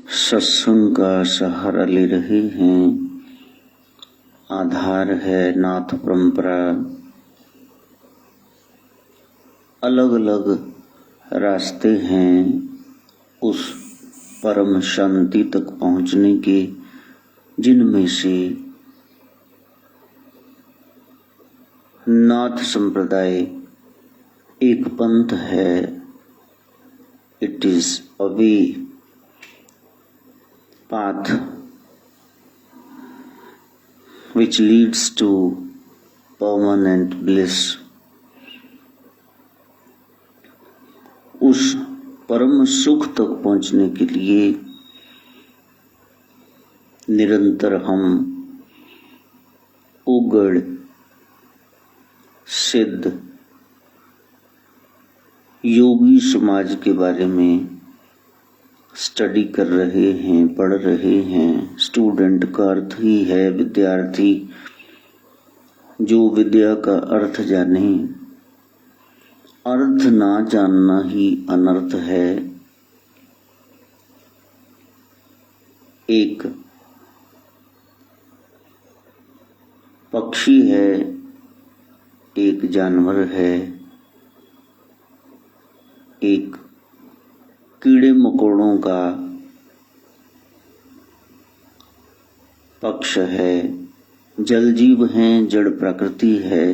सत्संग का सहारा ले रहे हैं। आधार है नाथ परंपरा। अलग अलग रास्ते हैं उस परम शांति तक पहुंचने के, जिनमें से नाथ संप्रदाय एक पंथ है। It is a way, path which leads to permanent bliss। उस परम सुख तक पहुंचने के लिए निरंतर हम उगड़ सिद्ध योगी समाज के बारे में स्टडी कर रहे हैं, पढ़ रहे हैं। स्टूडेंट का अर्थ ही है विद्यार्थी, जो विद्या का अर्थ जाने। अर्थ ना जानना ही अनर्थ है। एक पक्षी है, एक जानवर है, एक कीड़े मकोड़ों का पक्ष है, जल जीव हैं, जड़ प्रकृति है।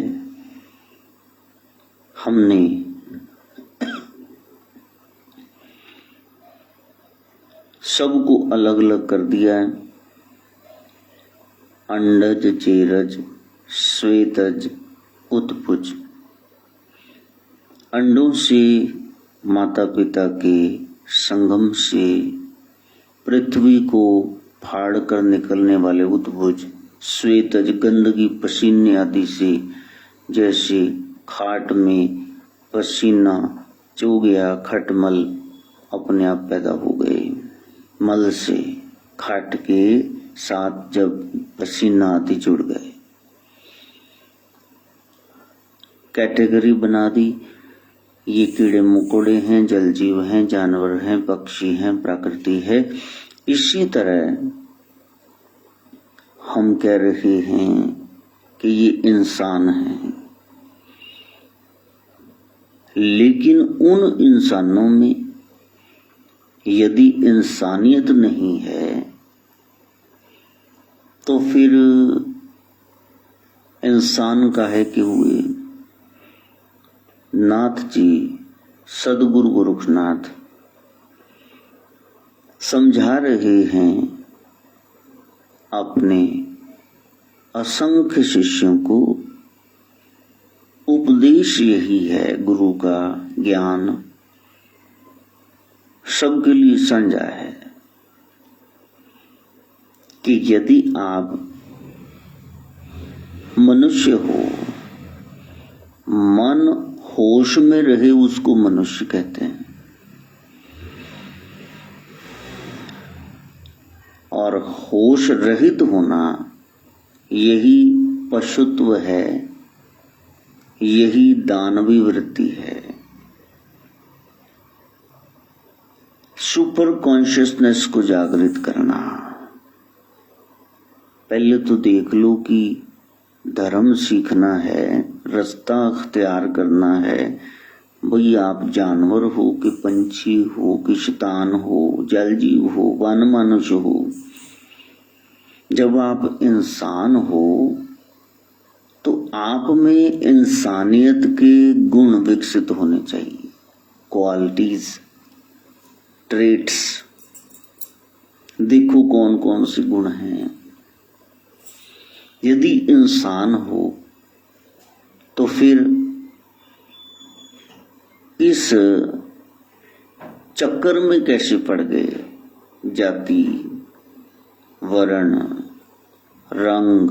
हमने सबको अलग अलग कर दिया है। अंडज, चेरज, श्वेतज, उत्पुज। अंडों से माता पिता के संगम से पृथ्वी को फाड़ कर निकलने वाले उत्भुज। श्वेतज गंदगी पसीने आदि से, जैसे खाट में पसीना चो गया, खटमल अपने आप पैदा हो गए। मल से खाट के साथ जब पसीना आदि जुड़ गए, कैटेगरी बना दी। ये कीड़े मकोड़े हैं, जल जीव हैं, जानवर हैं, पक्षी हैं, प्रकृति है। इसी तरह हम कह रहे हैं कि ये इंसान हैं, लेकिन उन इंसानों में यदि इंसानियत नहीं है तो फिर इंसान काहे के हुए। नाथ जी, सदगुरु गोरखनाथ समझा रहे हैं अपने असंख्य शिष्यों को। उपदेश यही है, गुरु का ज्ञान सबके लिए संजा है कि यदि आप मनुष्य हो, मन होश में रहे, उसको मनुष्य कहते हैं। और होश रहित होना यही पशुत्व है, यही दानवी वृत्ति है। सुपर कॉन्शियसनेस को जागृत करना। पहले तो देख लो कि धर्म सीखना है, रास्ता अख्तियार करना है। भाई आप जानवर हो कि पंछी हो कि शैतान हो, जल जीव हो, वन मनुष्य हो, जब आप इंसान हो तो आप में इंसानियत के गुण विकसित होने चाहिए। Qualities, traits. देखो कौन कौन से गुण हैं। यदि इंसान हो तो फिर इस चक्कर में कैसे पड़ गए। जाति, वर्ण, रंग,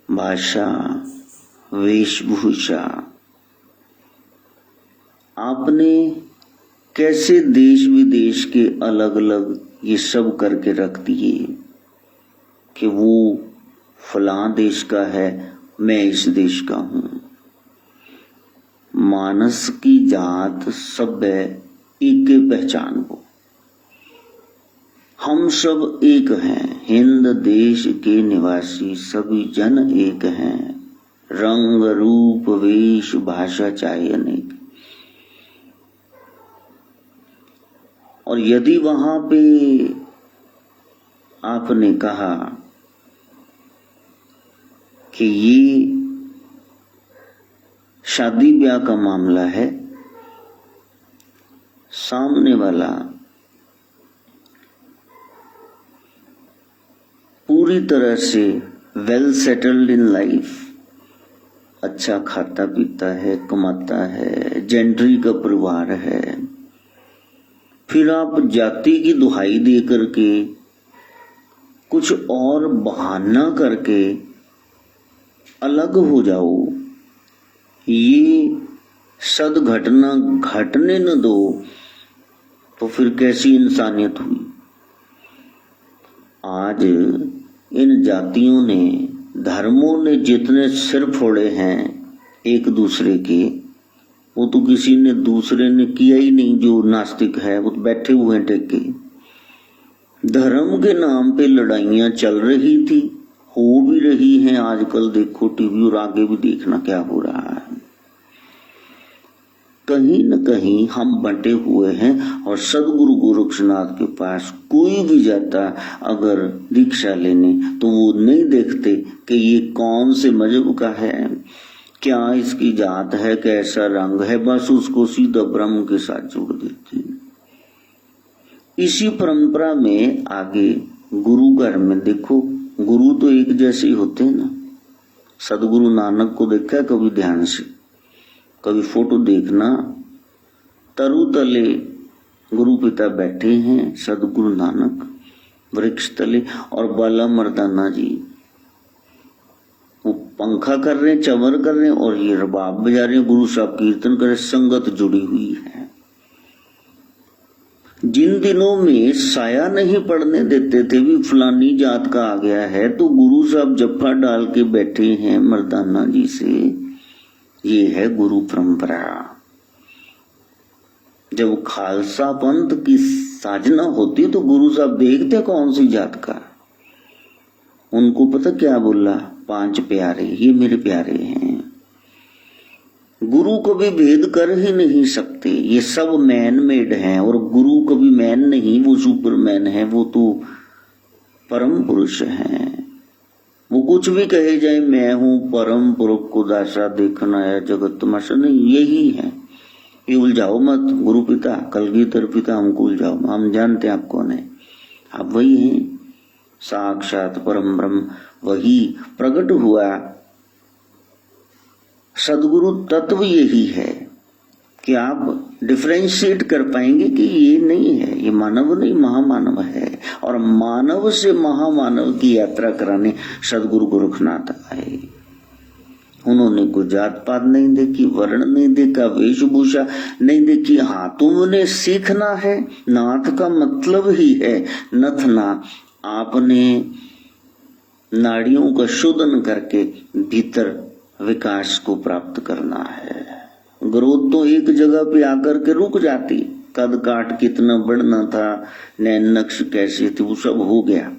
भाषा, वेशभूषा। आपने कैसे देश विदेश के अलग अलग ये सब करके रख दिए कि वो फलां देश का है, मैं इस देश का हूं। मानस की जात सब एक पहचान हो। हम सब एक हैं, हिंद देश के निवासी सभी जन एक हैं, रंग रूप वेश भाषा चाहे अनेक। और यदि वहां पे आपने कहा कि ये शादी ब्याह का मामला है, सामने वाला पूरी तरह से वेल सेटल्ड इन लाइफ, अच्छा खाता पीता है, कमाता है, जेंट्री का परिवार है, फिर आप जाति की दुहाई दे करके कुछ और बहाना करके अलग हो जाओ, ये सद्घटना घटने न दो, तो फिर कैसी इंसानियत हुई। आज इन जातियों ने, धर्मों ने जितने सिर फोड़े हैं एक दूसरे के, वो तो किसी ने दूसरे ने किया ही नहीं। जो नास्तिक है वो बैठे हुए हैं टेके। धर्म के नाम पे लड़ाइयां चल रही थी, हो भी रही हैं। आजकल देखो टीवी और आगे भी देखना क्या हो रहा है। कहीं न कहीं हम बंटे हुए हैं। और सदगुरु गोरक्षनाथ के पास कोई भी जाता अगर दीक्षा लेने, तो वो नहीं देखते कि ये कौन से मजहब का है, क्या इसकी जात है, कैसा रंग है, बस उसको सीधा ब्रह्म के साथ जोड़ देते हैं। इसी परंपरा में आगे गुरु घर में देखो, गुरु तो एक जैसे ही होते हैं ना। सदगुरु नानक को देखा कभी ध्यान से, कभी फोटो देखना, तरु तले गुरु पिता बैठे हैं, सदगुरु नानक वृक्ष तले, और बाला मर्दाना जी वो पंखा कर रहे हैं, चवर कर रहे हैं, और ये रबाब बजा रहे हैं, गुरु साहब कीर्तन कर रहे, संगत जुड़ी हुई है। जिन दिनों में साया नहीं पड़ने देते थे, भी फलानी जात का आ गया है, तो गुरु साहब जफ्फा डाल के बैठे हैं मर्दाना जी से। ये है गुरु परंपरा। जब खालसा पंथ की साजना होती तो गुरु साहब देखते कौन सी जात का। उनको पता क्या बोला, 5 प्यारे, ये मेरे प्यारे हैं। गुरु कभी भेद कर ही नहीं सकते, ये सब मैन मेड हैं। और गुरु कभी मैन नहीं, वो सुपरमैन है, वो तो परम पुरुष हैं। वो कुछ भी कहे जाए, मैं हूं परम पुरुष को दासा देखना है जगत तमाशा, नहीं, यही है। ये उलझाओ मत, गुरु पिता कलगीधर पिता हमको उलझाओ, हम जानते हैं आप कौन है। आप वही हैं, साक्षात परम ब्रह्म वही प्रकट हुआ। सदगुरु तत्व यही है कि आप डिफरेंशिएट कर पाएंगे कि ये नहीं है, ये मानव नहीं, महामानव है। और मानव से महामानव की यात्रा कराने सदगुरु गोरखनाथ आए। उन्होंने कोई जात पात नहीं देखी, वर्ण नहीं देखा, वेशभूषा नहीं देखी। हाँ, तुमने सीखना है, नाथ का मतलब ही है नथना। आपने नाड़ियों का शोधन करके भीतर विकास को प्राप्त करना है। ग्रोथ तो एक जगह पे आकर के रुक जाती, कद काट कितना बढ़ना था, नैन नक्श कैसे थे, वो सब हो गया।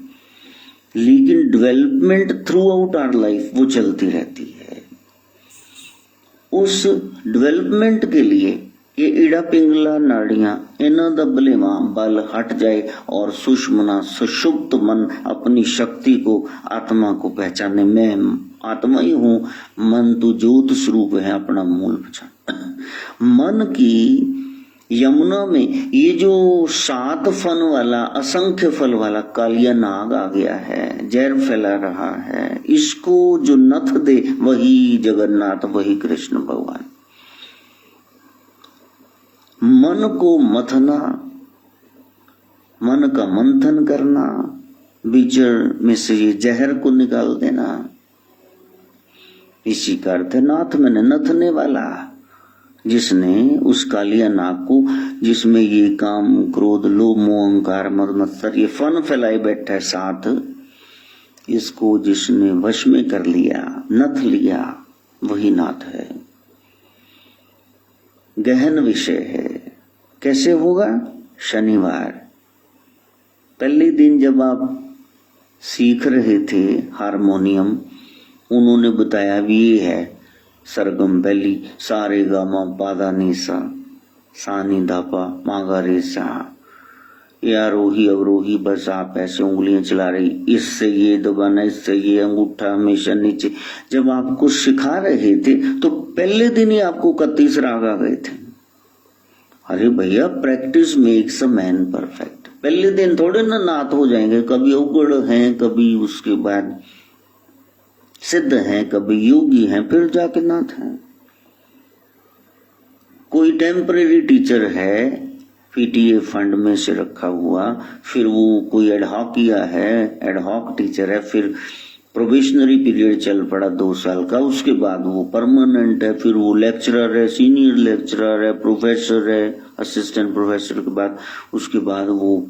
लेकिन development throughout our life वो चलती रहती है। उस डेवलपमेंट के लिए ये इड़ा पिंगला नाड़ियां, इन्ह दा भलेवा बल हट जाए और सुषमना सुषुप्त मन अपनी शक्ति को, आत्मा को पहचाने। मैं आत्मा ही हूं, मन तो ज्योत स्वरूप है, अपना मूल पहचान। मन की यमुना में ये जो 7 फन वाला, असंख्य फल वाला कालिया नाग आ गया है, जहर फैला रहा है, इसको जो नथ दे वही जगन्नाथ, वही कृष्ण भगवान। मन को मथना, मन का मंथन करना, बीचर में से ये जहर को निकाल देना, इसी का अर्थ है नाथ मैंने नथने वाला। जिसने उस कालिया नाग को, जिसमें ये काम क्रोध लोभ मोह अहंकार मद मत्सर ये फन फैलाए बैठा है 7, इसको जिसने वश में कर लिया, नथ लिया, वही नाथ है। गहन विषय है। कैसे होगा? शनिवार पहले दिन जब आप सीख रहे थे हारमोनियम, उन्होंने बताया भी ये है सरगम पहली, सारे गा मा पा धा नी सा, सा नी धा पा मा गा रे सा, या आरोही अवरोही, बस आप ऐसे उंगलियां चला रही, इससे ये दबाना, इससे ये अंगूठा हमेशा नीचे। जब आपको सिखा रहे थे तो पहले दिन ही आपको 31 राग आ गए थे। अरे भैया, practice makes a man perfect. पहले दिन थोड़े ना नाथ हो जाएंगे, कभी उगड़ हैं, कभी उसके बाद सिद्ध हैं, कभी योगी हैं, फिर जाके नाथ हैं। कोई टेम्परेरी टीचर है पीटीए फंड में से रखा हुआ, फिर वो कोई एडहॉक किया है, एडहॉक टीचर है, फिर प्रोबेशनरी पीरियड चल पड़ा 2 साल का, उसके बाद वो परमानेंट है, फिर वो लेक्चरर है, सीनियर लेक्चरर है, प्रोफेसर है, असिस्टेंट प्रोफेसर के बाद उसके बाद वो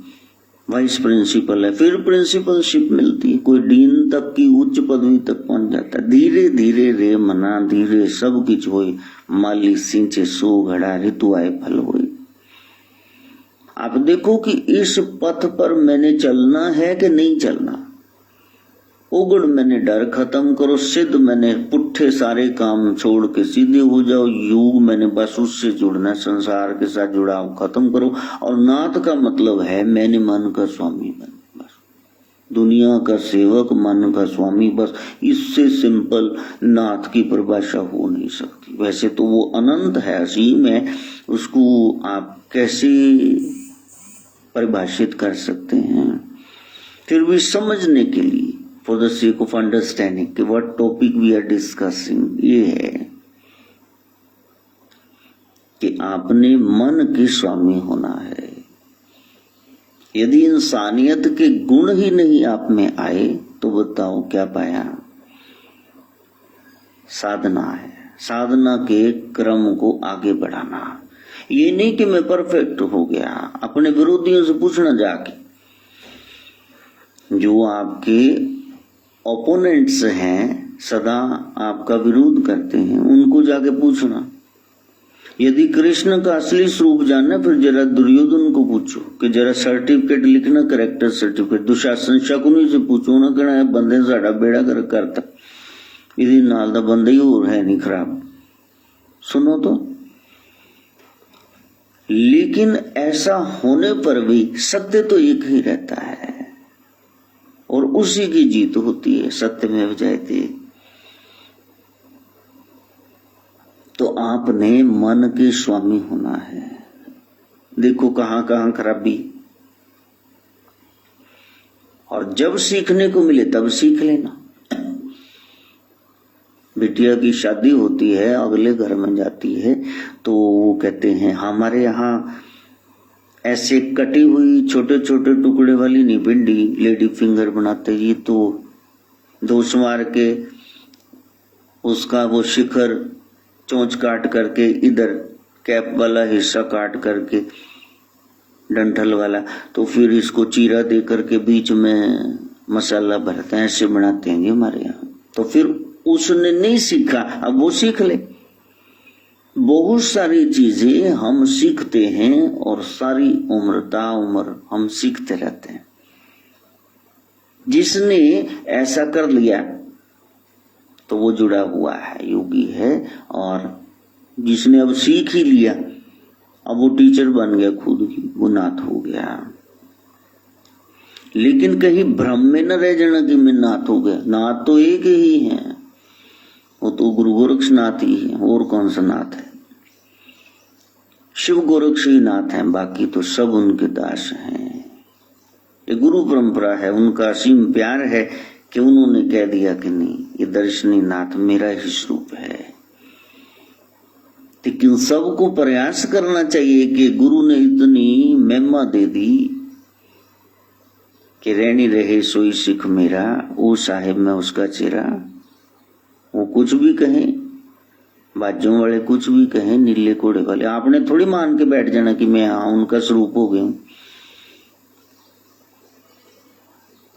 वाइस प्रिंसिपल है, फिर प्रिंसिपलशिप मिलती है, कोई डीन तक की उच्च पदवी तक पहुंच जाता है। धीरे धीरे रे मना धीरे सब किछ होई, माली सिंचे सो घड़ा ऋतु आए फल होई। आप देखो कि इस पथ पर मैंने चलना है कि नहीं चलना। उगड़ मैंने डर खत्म करो, सिद्ध मैंने पुट्ठे सारे काम छोड़ के सीधे हो जाओ, योग मैंने बस उससे जुड़ना, संसार के साथ जुड़ाव खत्म करो। और नाथ का मतलब है मैंने मन का स्वामी बन, बस दुनिया का सेवक, मन का स्वामी, बस इससे सिंपल नाथ की परिभाषा हो नहीं सकती। वैसे तो वो अनंत है, असीम है, उसको आप कैसे परिभाषित कर सकते हैं। फिर भी समझने के लिए, for the sake of understanding कि what topic we are discussing, ये है कि आपने मन के स्वामी होना है। यदि इंसानियत के गुण ही नहीं आप में आए तो बताओ क्या पाया? साधना है, साधना के क्रम को आगे बढ़ाना। ये नहीं कि मैं परफेक्ट हो गया। अपने विरोधियों से पूछना जाके, जो आपके ओपोनेंट्स हैं, सदा आपका विरोध करते हैं, उनको जाके पूछना। यदि कृष्ण का असली स्वरूप जानना, फिर जरा दुर्योधन को पूछो कि जरा सर्टिफिकेट लिखना, करेक्टर सर्टिफिकेट। दुशासन शकुनी से पूछो ना, कहना है बंदे साडा बेड़ा कर करता, इदी नाल दा बंदा ही और है नहीं खराब। सुनो तो, लेकिन ऐसा होने पर भी सत्य तो एक ही रहता है और उसी की जीत होती है। सत्य में जयते। तो आपने मन के स्वामी होना है। देखो कहां कहां खराबी, और जब सीखने को मिले तब सीख लेना। बिटिया की शादी होती है, अगले घर में जाती है, तो वो कहते हैं हमारे यहाँ ऐसे कटी हुई छोटे छोटे टुकड़े वाली नहीं भिंडी लेडी फिंगर बनाते, ये तो दोष मार के उसका वो शिखर चोंच काट करके, इधर कैप वाला हिस्सा काट करके डंठल वाला, तो फिर इसको चीरा दे करके बीच में मसाला भरते हैं, ऐसे बनाते हैं हमारे यहाँ। तो फिर उसने नहीं सीखा, अब वो सीख ले। बहुत सारी चीजें हम सीखते हैं और सारी उम्र ताउम्र हम सीखते रहते हैं। जिसने ऐसा कर लिया तो वो जुड़ा हुआ है, योगी है। और जिसने अब सीख ही लिया, अब वो टीचर बन गया खुद ही, वो नाथ हो गया। लेकिन कहीं भ्रम में न रह जाना कि मैं नाथ हो गया। नाथ तो एक ही है, वो तो गुरु गोरक्षनाथ ही है, और कौन सा नाथ है? शिव गोरक्ष ही नाथ हैं, बाकी तो सब उनके दास हैं। ये गुरु परंपरा है, उनका असीम प्यार है कि उन्होंने कह दिया कि नहीं, ये दर्शनी नाथ मेरा ही स्वरूप है। लेकिन सबको प्रयास करना चाहिए कि गुरु ने इतनी महिमा दे दी कि रहनी रहे सोई सिख मेरा, ओ साहेब मैं उसका चेहरा। वो कुछ भी कहें, बाजों वाले कुछ भी कहें, नीले कोड़े वाले, आपने थोड़ी मान के बैठ जाना कि मैं हाँ उनका स्वरूप हो गया हूं।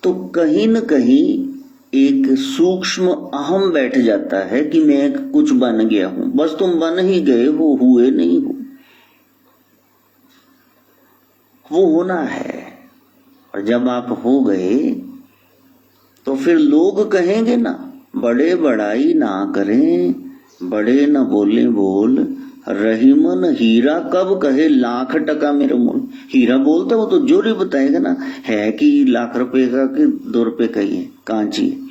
तो कहीं न कहीं एक सूक्ष्म अहम बैठ जाता है कि मैं कुछ बन गया हूं। बस तुम बन ही गए हो, हुए नहीं हो। वो होना है। और जब आप हो गए तो फिर लोग कहेंगे ना, बड़े बड़ाई ना करें, बड़े न बोले बोल, रहीमन हीरा कब कहे लाख टका मेरे मुंह। हीरा बोलता वो तो जोर ही बताएगा ना, है कि लाख रुपए का कि 2 रुपए का ही है, कांची है।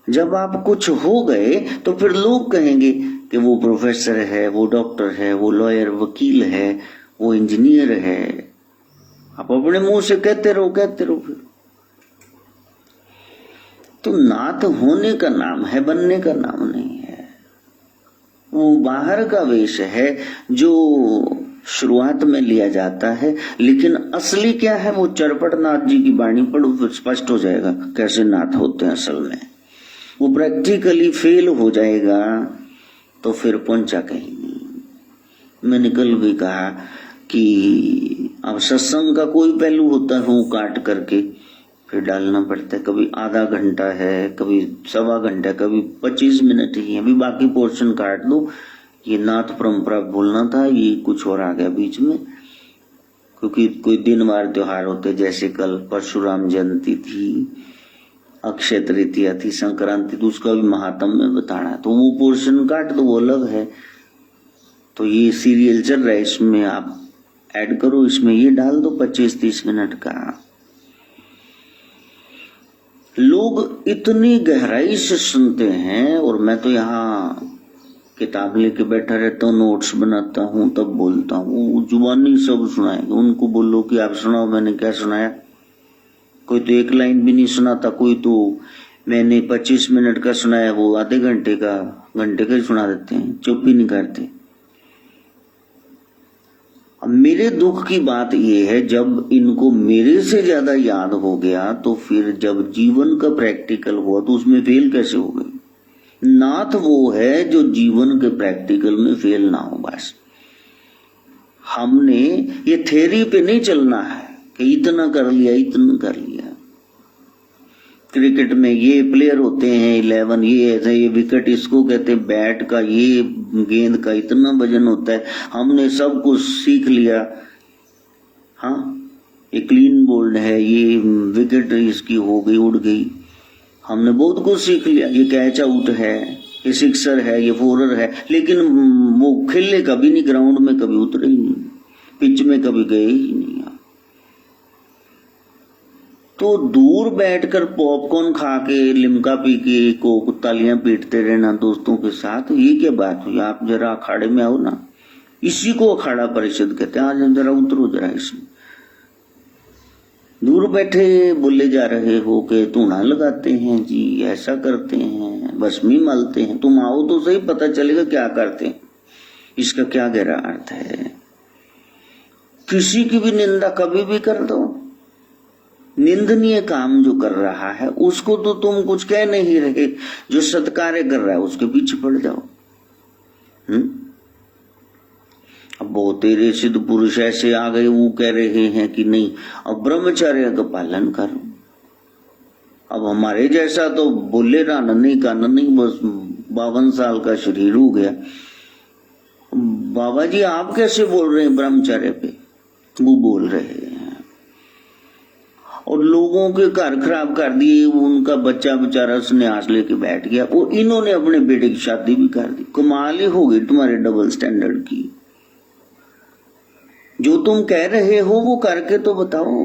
जब आप कुछ हो गए तो फिर लोग कहेंगे कि वो प्रोफेसर है, वो डॉक्टर है, वो लॉयर वकील है, वो इंजीनियर है। आप अपने मुंह से कहते रहो फिर। तो नाथ होने का नाम है, बनने का नाम नहीं है। वो बाहर का वेश है जो शुरुआत में लिया जाता है, लेकिन असली क्या है वो चरपट नाथ जी की वाणी पढ़ो, स्पष्ट हो जाएगा कैसे नाथ होते हैं असल में। वो प्रैक्टिकली फेल हो जाएगा तो फिर पहुंचा कहीं नहीं। मैंने कल भी कहा कि अब सत्संग का कोई पहलू होता है, वो काट करके फिर डालना पड़ता है। कभी आधा घंटा है, कभी 1.25 घंटा, कभी 25 मिनट ही है, अभी बाकी पोर्शन काट दो। ये नाथ परंपरा बोलना था, ये कुछ और आ गया बीच में, क्योंकि कोई दिन वार त्योहार होते, जैसे कल परशुराम जयंती थी, अक्षय तृतीया थी, संक्रांति, तो उसका भी महात्म में बताना है, तो वो पोर्शन काट दो, वो अलग है। तो ये सीरियल चल रहा है, इसमें आप ऐड करो, इसमें ये डाल दो 25-30 मिनट का। लोग इतनी गहराई से सुनते हैं, और मैं तो यहाँ किताब लेके बैठा रहता हूँ, नोट्स बनाता हूँ, तब बोलता हूँ, जुबानी सब सुनाएंगे। उनको बोलो कि आप सुनाओ, मैंने क्या सुनाया। कोई तो 1 लाइन भी नहीं सुनाता, कोई तो मैंने 25 मिनट का सुनाया वो आधे घंटे का ही सुना देते हैं, चुप ही नहीं करते। अब मेरे दुख की बात यह है, जब इनको मेरे से ज्यादा याद हो गया तो फिर जब जीवन का प्रैक्टिकल हुआ तो उसमें फेल कैसे हो गए। नाथ वो है जो जीवन के प्रैक्टिकल में फेल ना हो। बस हमने ये थ्योरी पे नहीं चलना है कि इतना कर लिया, इतना कर लिया। क्रिकेट में ये प्लेयर होते हैं 11, ये विकेट इसको कहते हैं, बैट का ये गेंद का इतना वजन होता है, हमने सब कुछ सीख लिया। हाँ, ये क्लीन बोल्ड है, ये विकेट इसकी हो गई, उड़ गई, हमने बहुत कुछ सीख लिया। ये कैच आउट है, ये सिक्सर है, ये फोरर है, लेकिन वो खेलने कभी नहीं, ग्राउंड में कभी उतरे ही नहीं, पिच में कभी गए ही नहीं। तो दूर बैठकर पॉपकॉर्न खा के, लिमका पी के, को तालियां पीटते रहना दोस्तों के साथ, ये क्या बात हुई। आप जरा अखाड़े में आओ ना, इसी को अखाड़ा परिषद कहते हैं। आज जरा उतरो जरा इसमें। दूर बैठे बोले जा रहे हो कि धूना लगाते हैं जी, ऐसा करते हैं, भस्मी मलते हैं। तुम आओ तो सही, पता चलेगा क्या करते हैं, इसका क्या गहरा अर्थ है। किसी की भी निंदा कभी भी कर दो, निंदनीय काम जो कर रहा है उसको तो तुम कुछ कह नहीं रहे, जो सत्कार्य कर रहा है उसके पीछे पड़ जाओ। अब बहुत तेरे सिद्ध पुरुष ऐसे आ गए, वो कह रहे हैं कि नहीं अब ब्रह्मचर्य का पालन करो। अब हमारे जैसा तो बोले ना, नन्ही का नन्ही, बस 52 साल का शरीर हो गया। बाबा जी आप कैसे बोल रहे हैं ब्रह्मचर्य पे, वो बोल रहे हैं। और लोगों के घर खराब कर दिए, उनका बच्चा बेचारा संन्यास लेके बैठ गया, और इन्होंने अपने बेटे की शादी भी कर दी। कमाल ही हो गई तुम्हारे डबल स्टैंडर्ड की। जो तुम कह रहे हो वो करके तो बताओ।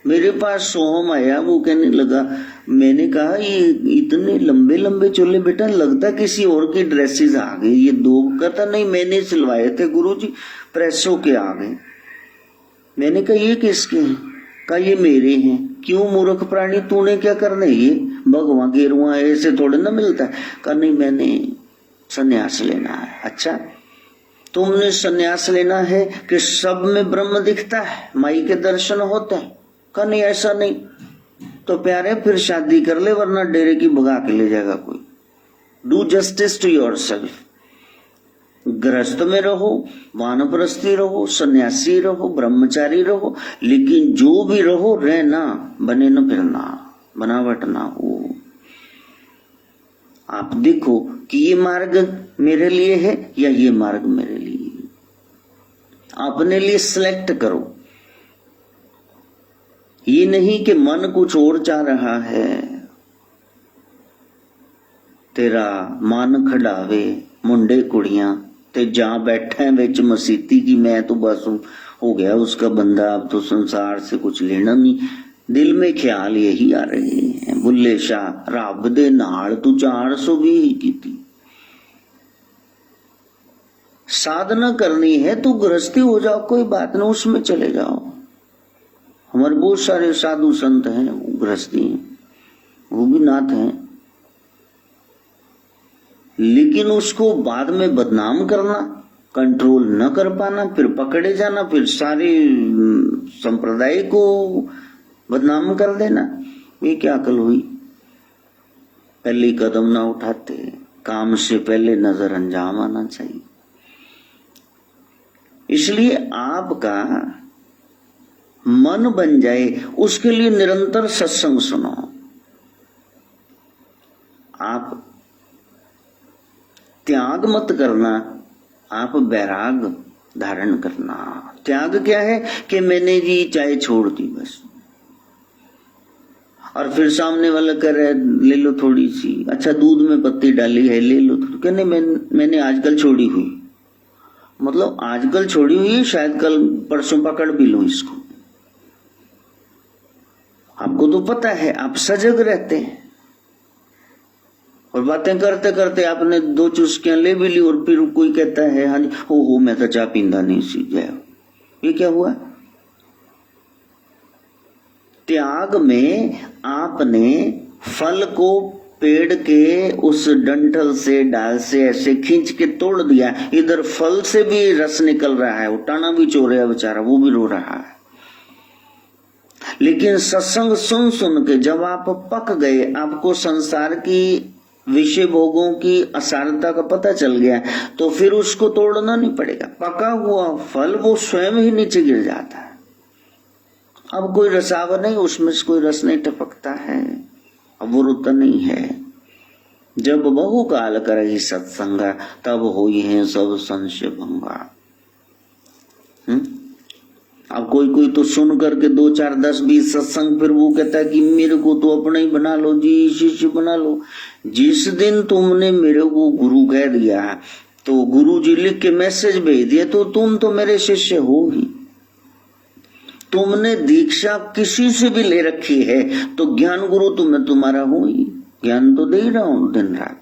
मेरे पास सोहम आया, वो कहने लगा, मैंने कहा ये इतने लंबे लंबे चोले बेटा, लगता किसी और की ड्रेसेस आ गई ये 2। कहता नहीं मैंने सिलवाए थे गुरुजी, प्रेस होके आ गए। मैंने कहा ये किसके हैं, कहा ये मेरे हैं। क्यों मूर्ख प्राणी, तूने क्या करना है, ये भगवान गेरुआ ऐसे थोड़े ना मिलता है। कहा नहीं मैंने सन्यास लेना है। अच्छा तुमने सन्यास लेना है कि सब में ब्रह्म दिखता है, माई के दर्शन होते हैं। कहा नहीं ऐसा नहीं। तो प्यारे फिर शादी कर ले, वरना डेरे की भगा के ले जाएगा कोई। Do justice to yourself. गृहस्थ में रहो, वानप्रस्थी रहो, सन्यासी रहो, ब्रह्मचारी रहो, लेकिन जो भी रहो रहना, बने न फिरना, बनावट ना हो। आप देखो कि ये मार्ग मेरे लिए है या ये मार्ग मेरे लिए। अपने लिए सिलेक्ट करो। ये नहीं कि मन कुछ और चाह रहा है। तेरा मन खड़ावे मुंडे कुड़ियां ते जा बैठे हैं बिच मसीती की, मैं तो बस हो गया उसका बंदा, अब तो संसार से कुछ लेना नहीं। दिल में ख्याल यही आ रहे हैं। बुल्ले शाह, रब दे नाल तू 400 भी ही की। साधना करनी है तो गृहस्थी हो जाओ, कोई बात नहीं, उसमें चले जाओ। हमारे बहुत सारे साधु संत हैं, वो गृहस्थी हैं, वो भी नाथ हैं, लेकिन उसको बाद में बदनाम करना, कंट्रोल न कर पाना, फिर पकड़े जाना, फिर सारे संप्रदाय को बदनाम कर देना, ये क्या अकल हुई। पहले कदम ना उठाते, काम से पहले नजर अंजाम आना चाहिए। इसलिए आपका मन बन जाए, उसके लिए निरंतर सत्संग सुनो। आप त्याग मत करना, आप वैराग धारण करना। त्याग क्या है कि मैंने जी चाय छोड़ दी बस, और फिर सामने वाला कह रहा है ले लो थोड़ी सी, अच्छा दूध में पत्ती डाली है ले लो, तो कहने मैंने आजकल छोड़ी हुई, मतलब आजकल छोड़ी हुई है, शायद कल परसों पकड़ भी लो इसको। आपको तो पता है, आप सजग रहते हैं, और बातें करते करते आपने 2 चुस्कियां ले भी ली, और फिर कोई कहता है हाँ जी हो मैं तो चाय पींदा नहीं सी जाए, ये क्या हुआ। त्याग में आपने फल को पेड़ के उस डंठल से, डाल से ऐसे खींच के तोड़ दिया, इधर फल से भी रस निकल रहा है, उठाना भी चो रहा है बेचारा, वो भी रो रहा है। लेकिन सत्संग सुन सुन के जब आप पक गए, आपको संसार की विषय भोगों की असारता का पता चल गया, तो फिर उसको तोड़ना नहीं पड़ेगा। पका हुआ फल वो स्वयं ही नीचे गिर जाता है। अब कोई रसावा नहीं, उसमें से कोई रस नहीं टपकता है, अब वो रुता नहीं है। जब बहु काल करही सत्संगा, तब होई है सब संशय भंगा। अब कोई तो सुन करके 2 4 10 20 सत्संग, फिर वो कहता है कि मेरे को तो अपना ही बना लो जी, शिष्य बना लो। जिस दिन तुमने मेरे को गुरु कह दिया, तो गुरु जी लिख के मैसेज भेज दिया, तो तुम तो मेरे शिष्य हो ही। तुमने दीक्षा किसी से भी ले रखी है, तो ज्ञान गुरु तो मैं तुम्हारा हूं ही, ज्ञान तो दे ही रहा हूं दिन रात।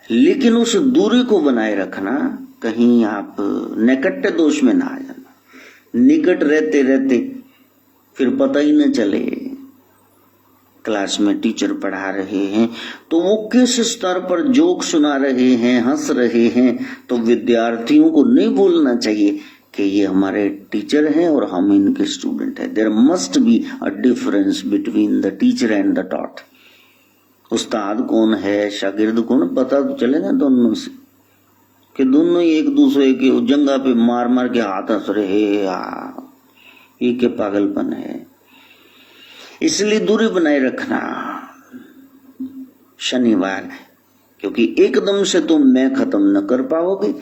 लेकिन उस दूरी को बनाए रखना, कहीं आप नैकट्य दोष में ना आ जाना। निकट रहते रहते फिर पता ही न चले, क्लास में टीचर पढ़ा रहे हैं तो वो किस स्तर पर जोक सुना रहे हैं, हंस रहे हैं, तो विद्यार्थियों को नहीं भूलना चाहिए कि ये हमारे टीचर हैं और हम इनके स्टूडेंट हैं। There must be a difference between the teacher and the taught. उस्ताद कौन है, शागिर्द कौन, पता तो चले ना दोनों से, कि दोनों ही एक दूसरे के जंगा पे मार मार के हाथ हंस रहे। ये क्या पागलपन है। इसलिए दूरी बनाए रखना शनिवार, क्योंकि एकदम से तुम मैं खत्म न कर पाओगे।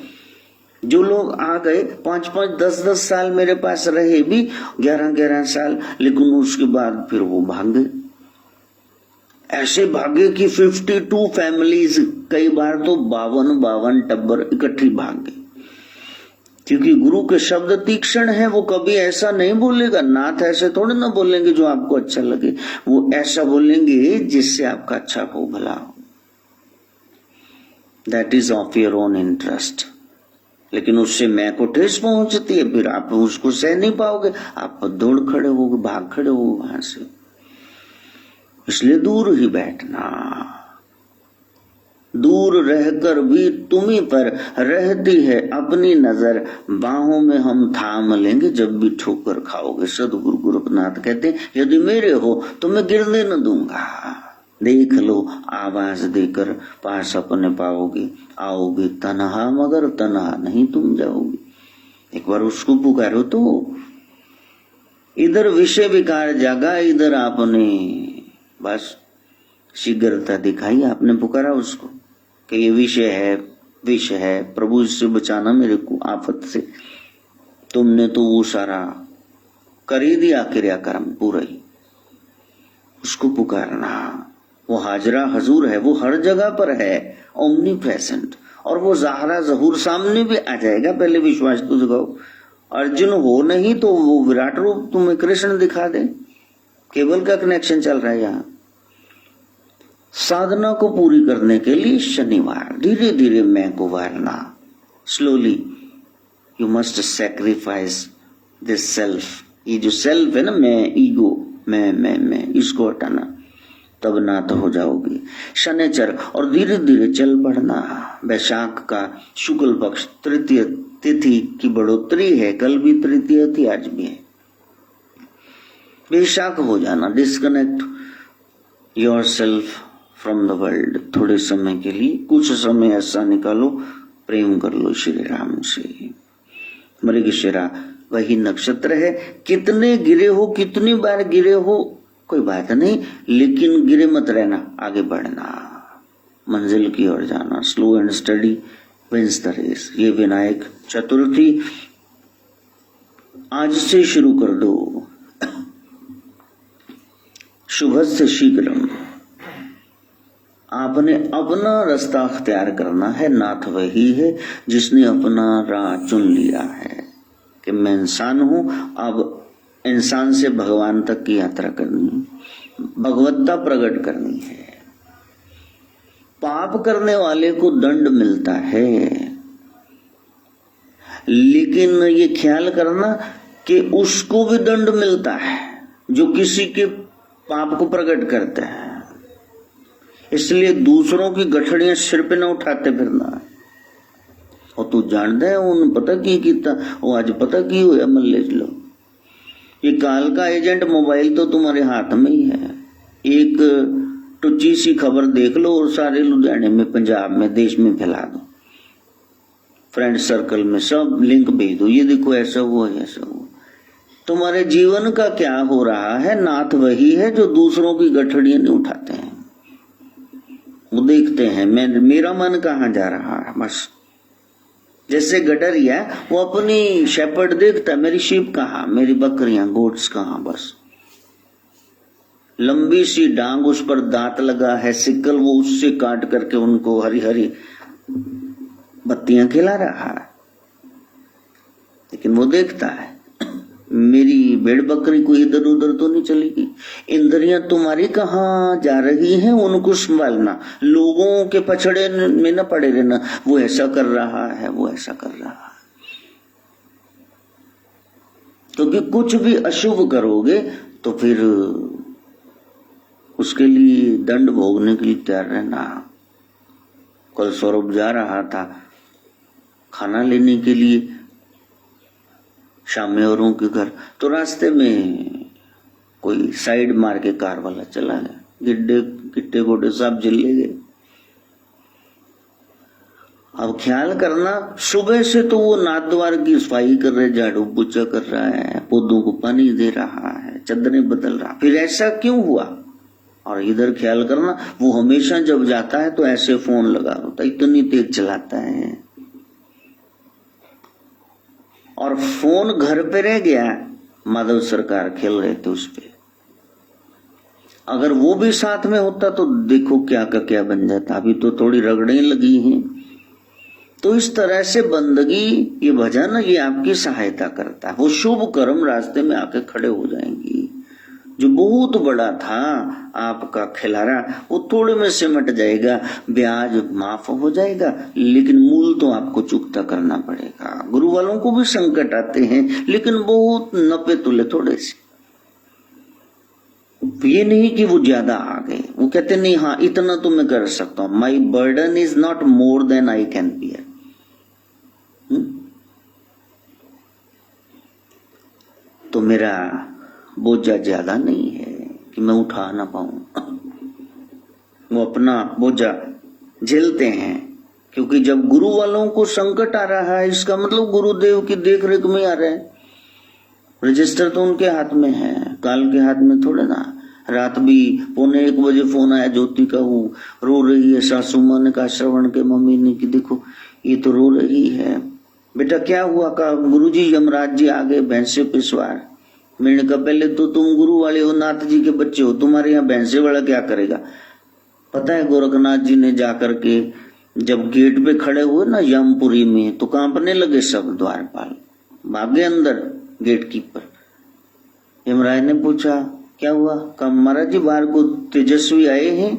जो लोग आ गए 5-5 10-10 साल मेरे पास रहे भी, 11-11 साल, लेकिन उसके बाद फिर वो भाग गए। ऐसे भागे कि 52 फैमिलीज, कई बार तो 52 टब्बर इकट्ठी भाग गए। क्योंकि गुरु के शब्द तीक्ष्ण है, वो कभी ऐसा नहीं बोलेगा। नाथ ऐसे थोड़े ना बोलेंगे जो आपको अच्छा लगे, वो ऐसा बोलेंगे जिससे आपका अच्छा हो, भला हो। That is of your own interest. लेकिन उससे मैं को ठेस पहुंचती है, फिर आप उसको सह नहीं पाओगे, आप दौड़ खड़े होगे, भाग खड़े होगे वहां से। इसलिए दूर ही बैठना। दूर रहकर भी तुम्ही पर रहती है अपनी नजर, बाहों में हम थाम लेंगे जब भी ठोकर खाओगे। सदगुरु गोरखनाथ कहते हैं, यदि मेरे हो तो मैं गिरने न दूंगा। देख लो आवाज देकर पास अपने पाओगे, आओगे तन्हा मगर तन्हा नहीं तुम जाओगे। एक बार उसको पुकारो तो इधर विषय विकार जागा, इधर आपने बस शीघ्रता दिखाई, आपने पुकारा उसको कि ये विषय है, विषय है, प्रभु इससे बचाना मेरे को आफत से। तुमने तो वो सारा कर ही दिया क्रियाक्रम पूरा ही, उसको पुकारना। वो हाजरा हजूर है, वो हर जगह पर है, ओमनी प्रेजेंट, और वो ज़ाहरा ज़हूर सामने भी आ जाएगा। पहले विश्वास तो जगाओ। अर्जुन हो नहीं तो वो विराट रूप तुम्हें कृष्ण दिखा दे। केवल का कनेक्शन चल रहा है यहाँ। साधना को पूरी करने के लिए शनिवार धीरे धीरे मैं को Varna, slowly you must sacrifice this self. ये जो सेल्फ है ना, मैं, ईगो, मैं, इसको हटाना, तब नाथ हो जाओगे। शनिचर और धीरे धीरे चल पड़ना। वैशाख का शुक्ल पक्ष तृतीय तिथि की बढ़ोतरी है, कल भी तृतीय थी, आज भी है। बेशाक हो जाना, disconnect your self from the world. थोड़े समय के लिए, कुछ समय ऐसा निकालो, प्रेम कर लो श्री राम से। मृगशिरा वही नक्षत्र है। कितने गिरे हो, कितनी बार गिरे हो, कोई बात नहीं, लेकिन गिरे मत रहना, आगे बढ़ना, मंजिल की ओर जाना। Slow and steady wins the race. ये विनायक चतुर्थी आज से शुरू कर दो। शुभ से शीघ्रम आपने अपना रास्ता अख्तियार करना है। नाथ वही है जिसने अपना राह चुन लिया है कि मैं इंसान हूं, अब इंसान से भगवान तक की यात्रा करनी, भगवत्ता प्रकट करनी है। पाप करने वाले को दंड मिलता है, लेकिन ये ख्याल करना कि उसको भी दंड मिलता है जो किसी के पाप को प्रकट करता है। इसलिए दूसरों की गठड़ियां सिर पे न उठाते फिरना। और तू जानते है उन पता की कितना, वो आज पता की हो मल्ले लो। ये काल का एजेंट मोबाइल तो तुम्हारे हाथ में ही है। एक टुच्ची सी खबर देख लो और सारे लुधियाने में, पंजाब में, देश में फैला दो। फ्रेंड सर्कल में सब लिंक भेज दो, ये देखो ऐसा हुआ, ऐसा हुआ। तुम्हारे जीवन का क्या हो रहा है? नाथ वही है जो दूसरों की गठड़ियां नहीं उठाते हैं। वो देखते हैं मेरा मन कहाँ जा रहा है, बस। जैसे गडरिया वो अपनी शेपर्ड देखता है, मेरी शीप कहाँ, मेरी बकरियां, गोट्स कहाँ, बस। लंबी सी डांग, उस पर दांत लगा है, सिक्कल, वो उससे काट करके उनको हरी हरी बत्तियां खिला रहा है। लेकिन वो देखता है मेरी भेड़ बकरी को इधर उधर तो नहीं चलेगी। इंद्रियां तुम्हारी कहाँ जा रही हैं, उनको संभालना, लोगों के पछड़े में न पड़े रहना। वो ऐसा कर रहा है, वो ऐसा कर रहा है। क्योंकि कुछ भी अशुभ करोगे तो फिर उसके लिए दंड भोगने के लिए तैयार रहना। कल सौरभ जा रहा था खाना लेने के लिए शाम में औरों के घर, तो रास्ते में कोई साइड मार के कार वाला चला गया, गिट्टे गोडे सब जिले गए। अब ख्याल करना, सुबह से तो वो नाथद्वार की सफाई कर रहे, झाड़ू पोछा कर रहा है, पौधों को पानी दे रहा है, चद्दरें बदल रहा, फिर ऐसा क्यों हुआ? और इधर ख्याल करना, वो हमेशा जब जाता है तो ऐसे फोन लगा होता, इतनी तेज चलाता है। और फोन घर पे रह गया, माधव सरकार खेल रहे थे उस पे। अगर वो भी साथ में होता तो देखो क्या का क्या बन जाता। अभी तो थोड़ी रगड़े लगी हैं। तो इस तरह से बंदगी, ये भजन, ये आपकी सहायता करता है। वो शुभ कर्म रास्ते में आके खड़े हो जाएंगी। जो बहुत बड़ा था आपका खिलारा, वो थोड़े में सिमट जाएगा, ब्याज माफ हो जाएगा, लेकिन मूल तो आपको चुकता करना पड़ेगा। गुरु वालों को भी संकट आते हैं, लेकिन बहुत नपे तुले थोड़े से। ये नहीं कि वो ज्यादा आ गए, वो कहते नहीं, हाँ इतना तो मैं कर सकता हूं, my burden is not more than I can bear. तो मेरा बोझा ज्यादा नहीं है कि मैं उठा ना पाऊं। वो अपना बोझा झेलते हैं, क्योंकि जब गुरु वालों को संकट आ रहा है, इसका मतलब गुरुदेव की देख रेख में आ रहे हैं। रजिस्टर तो उनके हाथ में है, काल के हाथ में थोड़े ना। रात भी 1:45 बजे फोन आया ज्योति का, वो रो रही है। सासू माँ ने कहा, श्रवण के मम्मी ने, कि देखो ये तो रो रही है। बेटा क्या हुआ? कहा गुरुजी यमराज जी आ गए भैंसे पे सवार, मैंने कहा पहले तो तुम गुरु वाले हो, नाथ जी के बच्चे हो, तुम्हारे यहाँ भैंसे वाला क्या करेगा। पता है गोरखनाथ जी ने जाकर के जब गेट पे खड़े हुए ना यमपुरी में, तो कांपने लगे सब द्वारपाल, भागे अंदर गेट कीपर। यमराज ने पूछा क्या हुआ, कहा महाराज जी बाहर को तेजस्वी आए हैं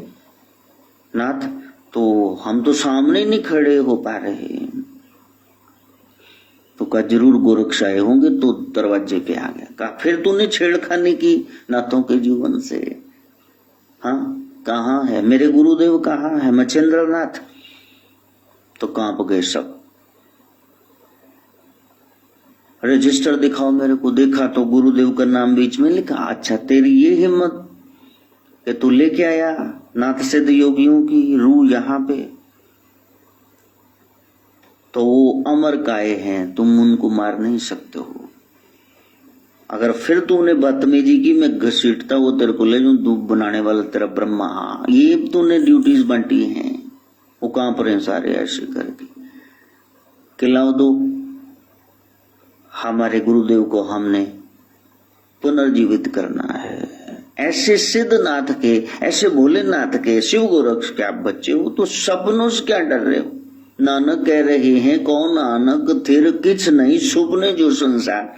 नाथ, तो हम तो सामने ही नहीं खड़े हो पा रहे। तो कहा जरूर गोरक्ष आए होंगे, तो दरवाजे पे आ गया। कहा फिर तूने छेड़खानी की नाथों के जीवन से, हाँ कहाँ है मेरे गुरुदेव, कहाँ है मच्छेंद्र नाथ। तो कांप गए सब, रजिस्टर दिखाओ मेरे को। देखा तो गुरुदेव का नाम बीच में लिखा। अच्छा तेरी ये हिम्मत कि तू लेके आया नाथ सिद्ध योगियों की रूह यहाँ पे, तो वो अमर काये हैं, तुम उनको मार नहीं सकते हो। अगर फिर तूने बदतमीजी की, मैं घसीटता वो तेरे को ले जाऊं, तू बनाने वाला तेरा ब्रह्मा। ये तूने ड्यूटीज बांटी हैं। वो कांप रहे सारे ऐसे करके। खिलाओ दो, हमारे गुरुदेव को हमने पुनर्जीवित करना है। ऐसे सिद्धनाथ के, ऐसे भोलेनाथ के, शिव गोरक्ष के आप बच्चे हो, तो सपनों से क्या डर रहे हो। नानक कह रहे हैं कौन नानक थिर किछ नहीं सुपने जो संसार।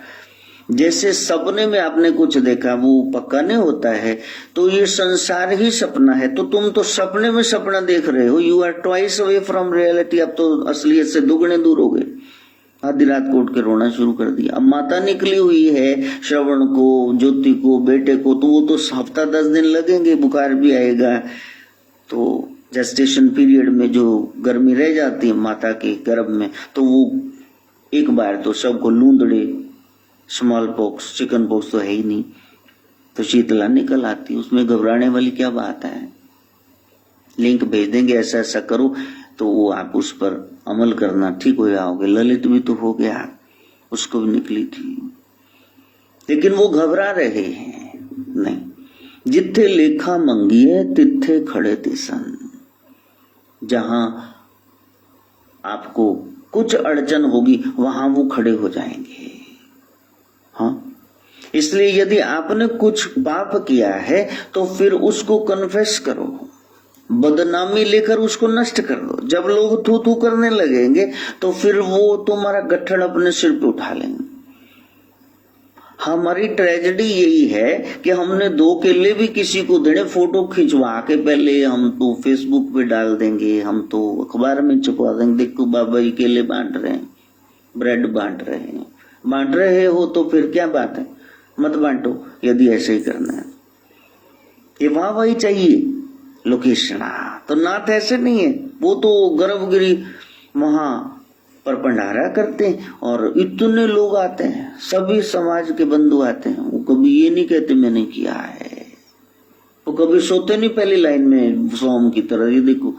जैसे सपने में आपने कुछ देखा वो पक्का नहीं होता है, तो ये संसार ही सपना है। तो तुम तो सपने में सपना देख रहे हो। You are twice away from reality. अब तो असलियत से दुगने दूर हो गए। आधी रात को उठ के रोना शुरू कर दिया। अब माता निकली हुई है श्रवण को, ज्योति को, बेटे को, तो वो तो हफ्ता 10 दिन लगेंगे, बुखार भी आएगा। तो जेस्टेशन पीरियड में जो गर्मी रह जाती है माता के गर्भ में, तो वो एक बार तो सबको लूंदड़े, स्मॉल पॉक्स, चिकन पॉक्स तो है ही नहीं, तो शीतला निकल आती। उसमें घबराने वाली क्या बात है। लिंक भेज देंगे, ऐसा ऐसा करो, तो वो आप उस पर अमल करना, ठीक हो जाओगे। ललित भी तो हो गया, उसको भी निकली थी, लेकिन वो घबरा रहे हैं नहीं। जिथे लेखा मंगिए तिथे खड़े तिसन। जहां आपको कुछ अड़चन होगी वहां वो खड़े हो जाएंगे। हाँ, इसलिए यदि आपने कुछ पाप किया है तो फिर उसको कन्फेस करो, बदनामी लेकर उसको नष्ट कर दो। जब लोग थू थू करने लगेंगे तो फिर वो तुम्हारा गट्ठड़ अपने सिर पे उठा लेंगे। हमारी ट्रेजेडी यही है कि हमने 2 केले भी किसी को देने, फोटो खिंचवा के पहले हम तो फेसबुक पे डाल देंगे, हम तो अखबार में छपवा देंगे, देखो बाबा ये केले बांट रहे हैं, ब्रेड बांट रहे हैं। बांट रहे हो तो फिर क्या बात है, मत बांटो यदि ऐसे ही करना है। ये वाहवाही चाहिए लोकेशन। तो नाथ ऐसे नहीं है, वो तो गर्भगिरी वहां पर भंडारा करते हैं और इतने लोग आते हैं, सभी समाज के बंधु आते हैं। वो कभी ये नहीं कहते मैंने किया है, वो कभी सोते नहीं पहली लाइन में सोम की तरह। ये देखो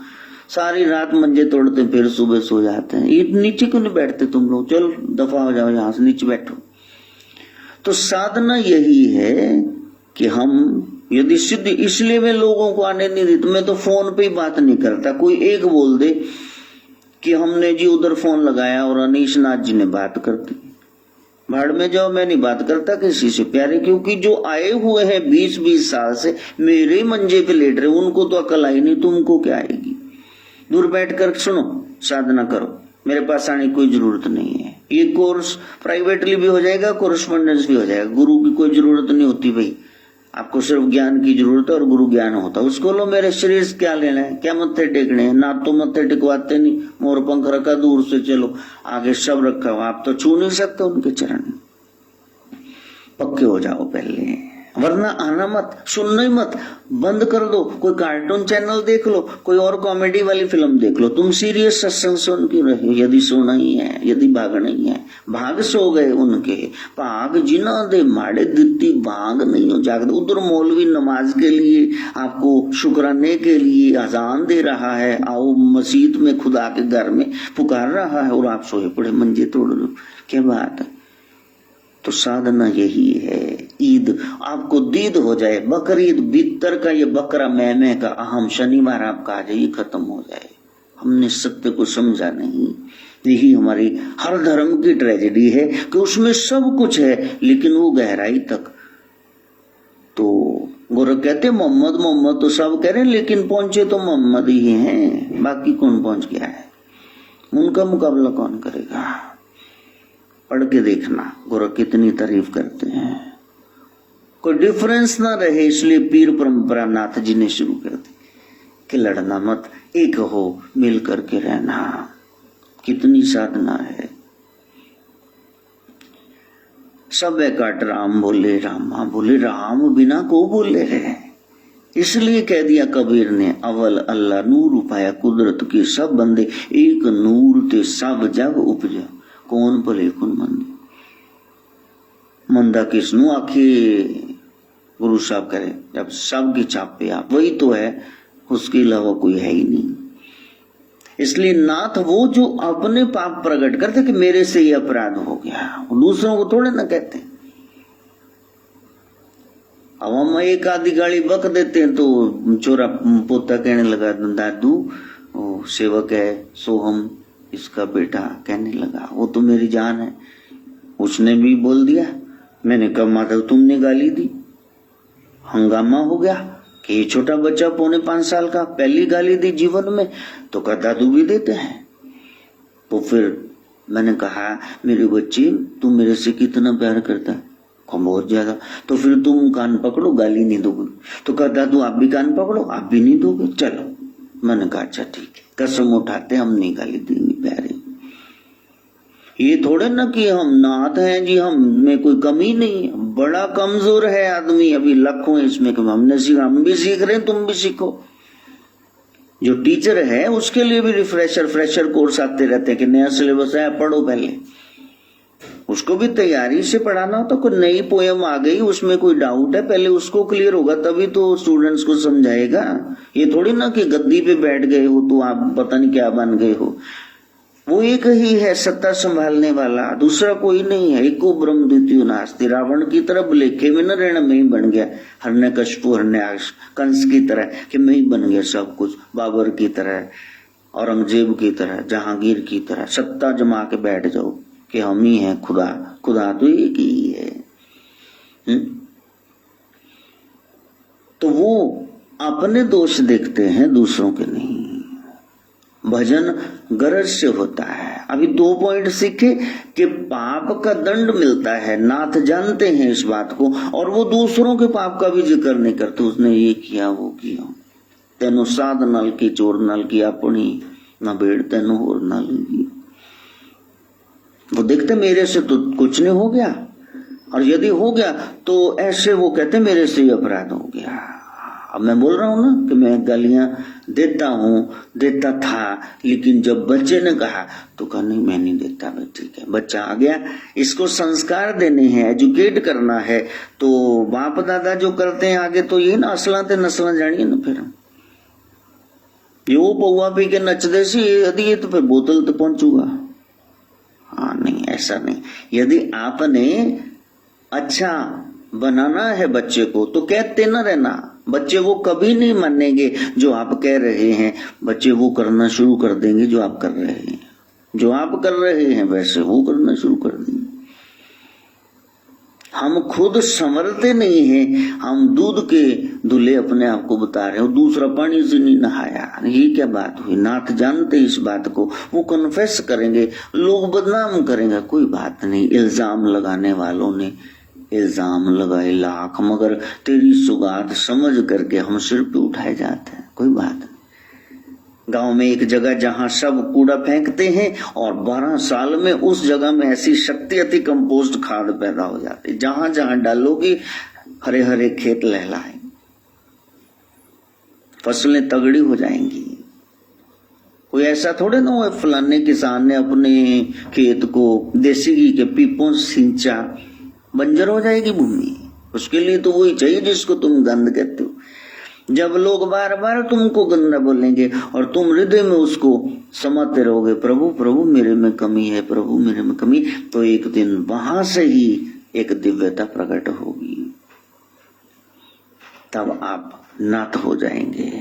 सारी रात मंजे तोड़ते फिर सुबह सो जाते हैं। ये नीचे क्यों नहीं बैठते तुम लोग, चलो दफा हो जाओ यहां से, नीचे बैठो। तो साधना यही है कि हम यदि सिद्ध, इसलिए मैं लोगों को आने नहीं देता। मैं तो फोन पे ही बात नहीं करता। कोई एक बोल दे कि हमने जी उधर फोन लगाया और अनीश नाथ जी ने बात कर दी, भाड़ में जाओ, मैं नहीं बात करता किसी से प्यारे। क्योंकि जो आए हुए हैं 20-20 साल से मेरे मंजे पे लेट रहे, उनको तो अकल आई नहीं, तुमको क्या आएगी। दूर बैठ कर सुनो, साधना करो, मेरे पास आने की कोई जरूरत नहीं है। ये कोर्स प्राइवेटली भी हो जाएगा, कोरस्पॉन्डेंस भी हो जाएगा। गुरु की कोई जरूरत नहीं होती भाई, आपको सिर्फ ज्ञान की जरूरत है और गुरु ज्ञान होता है। उसको लो, मेरे शरीर से क्या लेना है, क्या मत्थे टेकने हैं। ना तो मत्थे टिकवाते नहीं, मोर पंख रखा दूर से चलो, आगे सब रखा हो, आप तो छू नहीं सकते उनके चरण। पक्के हो जाओ पहले, वरना आना मत, सुनना ही मत, बंद कर दो। कोई कार्टून चैनल देख लो, कोई और कॉमेडी वाली फिल्म देख लो। तुम सीरियस सत्संग सुन क्यों रहे हो यदि सोना ही है, यदि भागना ही है। भाग सो गए उनके, भाग जिना दे माड़े दित्ती, भाग नहीं हो जागते। उधर मौलवी नमाज के लिए, आपको शुक्राने के लिए अजान दे रहा है, आओ मस्जिद में, खुदा के घर में पुकार रहा है, और आप सोए पड़े मंजे तोड़ लो, क्या बात है। तो साधना यही है। ईद आपको दीद हो जाए, बकरीद भीतर का ये बकरा मैं का अहम, शनिवार आपका आ जाए, ये खत्म हो जाए। हमने सत्य को समझा नहीं, यही हमारी हर धर्म की ट्रेजेडी है कि उसमें सब कुछ है लेकिन वो गहराई तक। तो गोरख कहते मोहम्मद मोहम्मद तो सब कह रहे हैं लेकिन पहुंचे तो मोहम्मद ही हैं, बाकी कौन पहुंच गया है, उनका मुकाबला कौन करेगा। पढ़ के देखना गोरख कितनी तारीफ करते हैं, कोई डिफरेंस ना रहे इसलिए पीर परंपरा नाथ जी ने शुरू कर दी कि लड़ना मत, एक हो, मिल करके रहना। कितनी साधना है। सब काट राम बोले, रामा बोले, राम बिना को बोले है। इसलिए कह दिया कबीर ने, अव्वल अल्लाह नूर उपाया कुदरत के सब बंदे, एक नूर ते सब जग उपजा, कौन भले कौन मंदे। मंदा किसनु आखे गुरु साहब करे, जब सब की छापे आप, वही तो है, उसके अलावा कोई है ही नहीं। इसलिए नाथ वो जो अपने पाप प्रकट करते कि मेरे से ये अपराध हो गया, दूसरों को थोड़े ना कहते। अब हम एक आधी गाली बक देते हैं तो छोरा पोता कहने लगा दादू सेवक है सोहम इसका बेटा कहने लगा, वो तो मेरी जान है। उसने भी बोल दिया, मैंने कहा माता तुमने गाली दी, हंगामा हो गया कि ये छोटा बच्चा 4.5 साल का पहली गाली दी जीवन में, तो कहा दादू भी देते हैं। तो फिर मैंने कहा मेरे बच्चे तू मेरे से कितना प्यार करता है, बहुत ज्यादा, तो फिर तुम कान पकड़ो गाली नहीं दोगे। तो कहा दादू आप भी कान पकड़ो, आप भी नहीं दोगे, चलो। मैंने कहा अच्छा ठीक है, कसम उठाते हम नहीं गाली देंगे प्यारे। ये थोड़े ना कि हम नाथ हैं जी, हम में कोई कमी नहीं है, बड़ा कमजोर है आदमी, अभी लाखों इसमें कि हमने सीखा, हम भी सीख रहे हैं, तुम भी सीखो। जो टीचर है उसके लिए भी फ्रेशर कोर्स आते रहते हैं कि नया सिलेबस है पढ़ो, पहले उसको भी तैयारी से पढ़ाना होता। कोई नई पोयम आ गई उसमें कोई डाउट है, पहले उसको क्लियर होगा तभी तो स्टूडेंट्स को समझाएगा। ये थोड़ी ना कि गद्दी पे बैठ गए हो तो आप पता नहीं क्या बन गए हो। वो एक ही है सत्ता संभालने वाला, दूसरा कोई नहीं है। एको ब्रह्म द्वितीय नास्ति। रावण की तरह लेखे में न रहना, मैं ही बन गया, हिरण्यकशिपु हिरण्याक्ष कंस की तरह कि मैं ही बन गया सब कुछ, बाबर की तरह, औरंगजेब की तरह, जहांगीर की तरह सत्ता जमा के बैठ जाओ कि हम ही हैं खुदा। खुदा तो एक ही है। तो वो अपने दोष देखते हैं, दूसरों के नहीं। भजन गरज से होता है। अभी 2 पॉइंट सीखे कि पाप का दंड मिलता है, नाथ जानते हैं इस बात को, और वो दूसरों के पाप का भी जिक्र नहीं करते। उसने ये किया वो किया, तेनो साध नल की चोर नल की अपनी न बेड़ तेनो और नल की। वो देखते मेरे से तो कुछ नहीं हो गया, और यदि हो गया तो ऐसे वो कहते मेरे से अपराध हो गया। अब मैं बोल रहा हूं ना कि मैं गालियां देता हूं, देता था, लेकिन जब बच्चे ने कहा तो कहा नहीं मैं नहीं देता। भाई ठीक है, बच्चा आ गया, इसको संस्कार देने हैं, एजुकेट करना है। तो बाप दादा जो करते हैं आगे तो ये ना असलाते नस्ला जानिए ना, फिर यो पौवा पी के नच दे सी यदि तो फिर बोतल तो पहुंचूगा। हाँ नहीं, ऐसा नहीं। यदि आपने अच्छा बनाना है बच्चे को तो कहते न रहना। बच्चे वो कभी नहीं मानेंगे जो आप कह रहे हैं, बच्चे वो करना शुरू कर देंगे जो आप कर रहे हैं। जो आप कर रहे हैं वैसे वो करना शुरू कर देंगे। हम खुद संवरते नहीं हैं, हम दूध के दूल्हे अपने आप को बता रहे हो, दूसरा पानी से नहीं नहाया। ये क्या बात हुई? नाथ जानते इस बात को, वो कन्फेस करेंगे, लोग बदनाम करेंगे, कोई बात नहीं। इल्जाम लगाने वालों ने इल्जाम लगाए लाख, मगर तेरी सुगात समझ करके हम सिर पे उठाए जाते हैं, कोई बात नहीं। गांव में एक जगह जहां सब कूड़ा फेंकते हैं और 12 साल में उस जगह में ऐसी शक्ति अति कंपोस्ट खाद पैदा हो जाती है, जहां जहां डालोगी हरे हरे खेत लहलाएंगे, फसलें तगड़ी हो जाएंगी। कोई ऐसा थोड़े ना हुआ फलाने किसान ने अपने खेत को देसी घी के पीपों सिंचा, बंजर हो जाएगी भूमि। उसके लिए तो वही चाहिए जिसको तुम गंद कहते हो। जब लोग बार बार तुमको गंदा बोलेंगे और तुम हृदय में उसको समझते रहोगे, प्रभु प्रभु मेरे में कमी है, प्रभु मेरे में कमी, तो एक दिन वहां से ही एक दिव्यता प्रकट होगी, तब आप नाथ हो जाएंगे।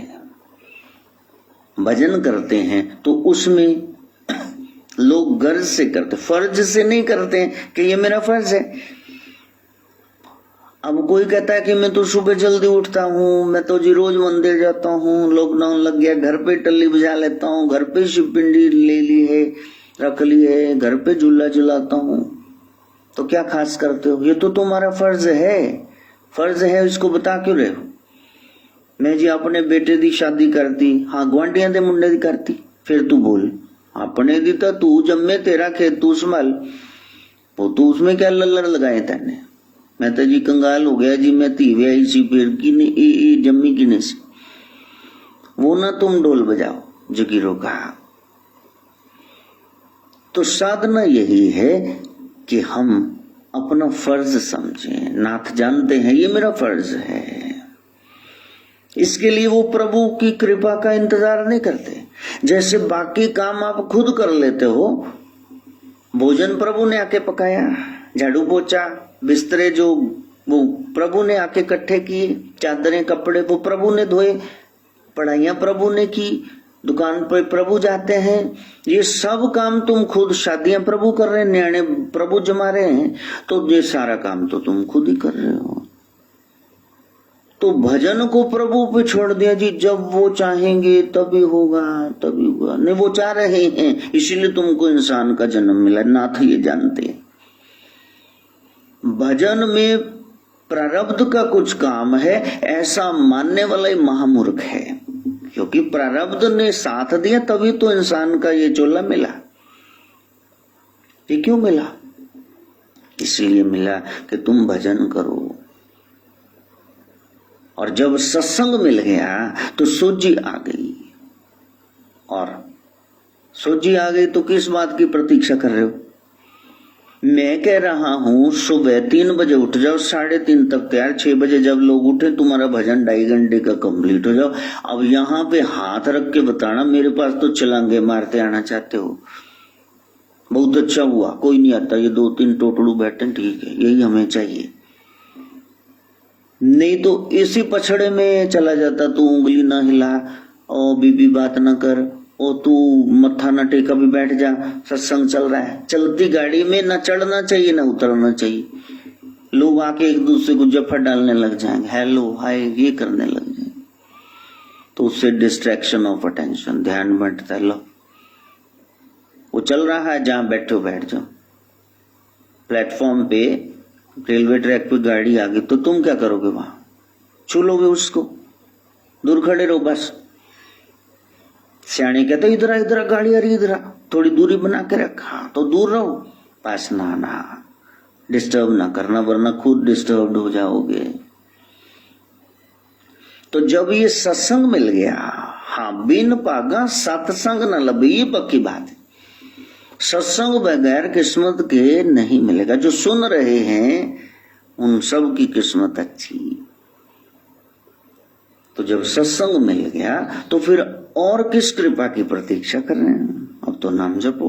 भजन करते हैं तो उसमें लोग गर्ज से करते, फर्ज से नहीं करते कि ये मेरा फर्ज है। अब कोई कहता है कि मैं तो सुबह जल्दी उठता हूँ, मैं तो जी रोज मंदिर जाता हूँ, लॉकडाउन लग गया घर पे टल्ली बजा लेता हूँ, घर पे शिव पिंडी ले ली है, रख ली है, घर पे झूला झुलाता हूँ, तो क्या खास करते हो? ये तो तुम्हारा फर्ज है। फर्ज है इसको बता क्यों रहे हो? मैं जी अपने बेटे दी शादी करती, हाँ गुआंढियां दे मुंडे दी करती, फिर तू बोल अपने दी तो तू जम्मे, तेरा खेत तू संभाल, वो तू उसमें क्या लल्लर लगाए तेने? मैं तो जी कंगाल हो गया जी, मैं धी व्याई सी फिर की जम्मी की सी, वो ना तुम ढोल बजाओ जगीरों का। तो साधना यही है कि हम अपना फर्ज समझें। नाथ जानते हैं ये मेरा फर्ज है, इसके लिए वो प्रभु की कृपा का इंतजार नहीं करते। जैसे बाकी काम आप खुद कर लेते हो, भोजन प्रभु ने आके पकाया, झाड़ू पोछा बिस्तरे जो वो प्रभु ने आके इकट्ठे किए, चादरें कपड़े वो प्रभु ने धोए, पढ़ाइयां प्रभु ने की, दुकान पर प्रभु जाते हैं, ये सब काम तुम खुद, शादियां प्रभु कर रहे हैं, न्याणे प्रभु जमा रहे हैं, तो ये सारा काम तो तुम खुद ही कर रहे हो। तो भजन को प्रभु पे छोड़ दिया जी, जब वो चाहेंगे तभी होगा, तभी होगा। नहीं, वो चाह रहे हैं, इसीलिए तुमको इंसान का जन्म मिला। नाथ ये जानते हैं भजन में प्रारब्ध का कुछ काम है, ऐसा मानने वाला ही महामूर्ख है, क्योंकि प्रारब्ध ने साथ दिया तभी तो इंसान का ये चोला मिला। ये क्यों मिला? इसीलिए मिला कि तुम भजन करो। और जब सत्संग मिल गया तो सूझी आ गई, और सूझी आ गई तो किस बात की प्रतीक्षा कर रहे हो? मैं कह रहा हूं सुबह 3 बजे उठ जाओ, 3:30 तक तैयार, 6 बजे जब लोग उठे तुम्हारा भजन 2.5 घंटे का कंप्लीट हो जाओ। अब यहाँ पे हाथ रख के बताना मेरे पास तो छलांगे मारते आना चाहते हो, बहुत अच्छा हुआ, कोई नहीं आता, ये 2-3 टोटलू बैठे, ठीक है, यही हमें चाहिए। नहीं तो इसी पछड़े में चला जाता, तू उंगली ना हिला, ओ बीबी बात ना कर, ओ तू मत्था न टेका भी बैठ जा, सत्संग चल रहा है। चलती गाड़ी में ना चढ़ना चाहिए ना उतरना चाहिए, लोग आके एक दूसरे को जफर डालने लग जाएंगे, हेलो हाय ये करने लग जाएंगे, तो उससे डिस्ट्रैक्शन ऑफ अटेंशन, ध्यान बंटता है। लो वो चल रहा है, जहां बैठो बैठ जाओ। प्लेटफॉर्म पे रेलवे ट्रैक पे गाड़ी आ गई तो तुम क्या करोगे? वहां छू लोगे उसको, दूर खड़े रहो बस। सियाने कहते इधर गाड़ी आ रही, इधर थोड़ी दूरी बना के रखा, तो दूर रहो, पास ना आना, डिस्टर्ब ना करना, वरना खुद डिस्टर्ब हो जाओगे। तो जब ये सत्संग मिल गया, हाँ बिन पागा सत्संग न लबे, ये पक्की बात है। सत्संग बगैर किस्मत के नहीं मिलेगा। जो सुन रहे हैं उन सब की किस्मत अच्छी। तो जब सत्संग मिल गया तो फिर और किस कृपा की प्रतीक्षा कर रहे हैं? अब तो नाम जपो।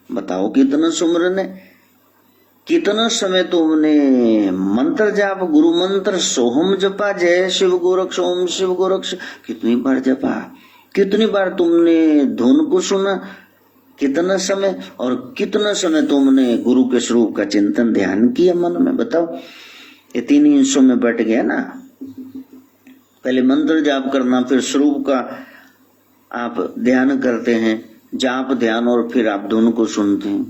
बताओ कितना सुमरन है, कितना समय तुमने मंत्र जाप, गुरु मंत्र सोहम जपा, जय शिव गोरक्ष, ओम शिव गोरक्ष, कितनी बार जपा, कितनी बार तुमने धुन को सुना, कितना समय, और कितना समय तुमने गुरु के स्वरूप का चिंतन ध्यान किया मन में? बताओ, ये 3 हिस्सों में बट गया ना। पहले मंत्र जाप करना, फिर स्वरूप का आप ध्यान करते हैं, जाप ध्यान, और फिर आप दोनों को सुनते हैं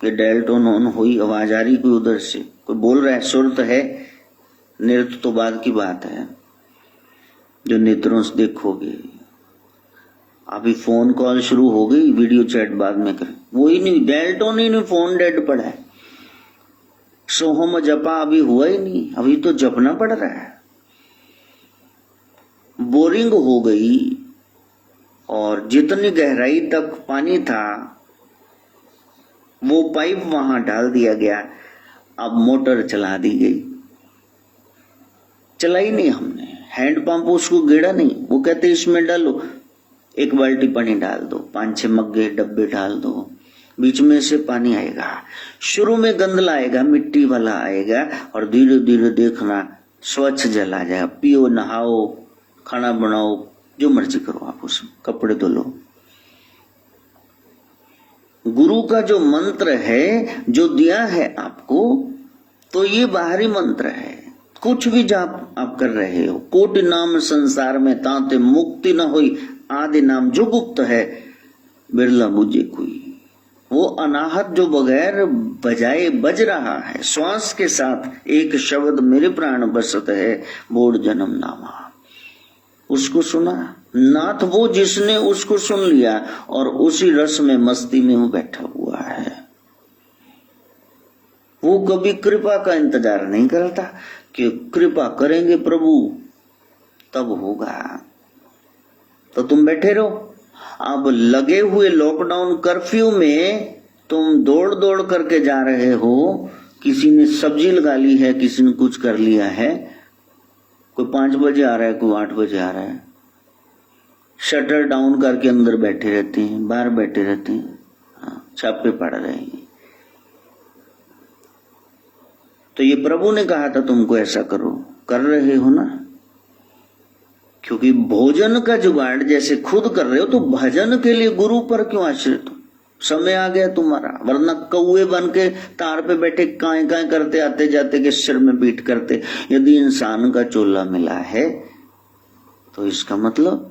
कि डेल टोन ऑन हुई, आवाज आ रही कोई उधर से, कोई बोल रहा है, सुर तो है, नृत्य तो बाद की बात है जो नेत्रों से देखोगे। अभी फोन कॉल शुरू हो गई, वीडियो चैट बाद में करें, वो ही नहीं, डेल टोन ही नहीं, फोन डेड पड़ा है। सोहम जपा अभी हुआ ही नहीं, अभी तो जपना पड़ रहा है। बोरिंग हो गई, और जितनी गहराई तक पानी था वो पाइप वहां डाल दिया गया, अब मोटर चला दी गई। चलाई नहीं हमने, हैंडपंप उसको गेड़ा नहीं, वो कहते इसमें डालो, 1 बाल्टी पानी डाल दो, 5-6 मग्गे डब्बे डाल दो, बीच में से पानी आएगा। शुरू में गंदला आएगा, मिट्टी वाला आएगा, और धीरे धीरे देखना स्वच्छ जल आ जाएगा। पियो, नहाओ, खाना बनाओ, जो मर्जी करो आप, उसमें कपड़े धो लो। गुरु का जो मंत्र है, जो दिया है आपको, तो ये बाहरी मंत्र है। कुछ भी जाप आप कर रहे हो, कोटि नाम संसार में ताते मुक्ति न हुई, आदि नाम जो गुप्त है बिरला बुझे कोई। वो अनाहत जो बगैर बजाए बज रहा है, श्वास के साथ एक शब्द मेरे प्राण बसत है, बोल जन्म नामा, उसको सुना नाथ, वो जिसने उसको सुन लिया और उसी रस में मस्ती में वो बैठा हुआ है। वो कभी कृपा का इंतजार नहीं करता कि कृपा करेंगे प्रभु तब होगा, तो तुम बैठे रहो। अब लगे हुए लॉकडाउन कर्फ्यू में तुम दौड़ दौड़ करके जा रहे हो, किसी ने सब्जी लगा ली है, किसी ने कुछ कर लिया है, कोई 5 बजे आ रहा है, कोई 8 बजे आ रहा है, शटर डाउन करके अंदर बैठे रहते हैं, बाहर बैठे रहते हैं, छापे पड़ रहे हैं। तो ये प्रभु ने कहा था तुमको ऐसा करो, कर रहे हो ना, क्योंकि भोजन का जुगाड़ जैसे खुद कर रहे हो, तो भजन के लिए गुरु पर क्यों आश्रित हो? समय आ गया तुम्हारा, वरना कौए बन के तार पे बैठे काए काए करते आते जाते के सिर में बीट करते। यदि इंसान का चोला मिला है तो इसका मतलब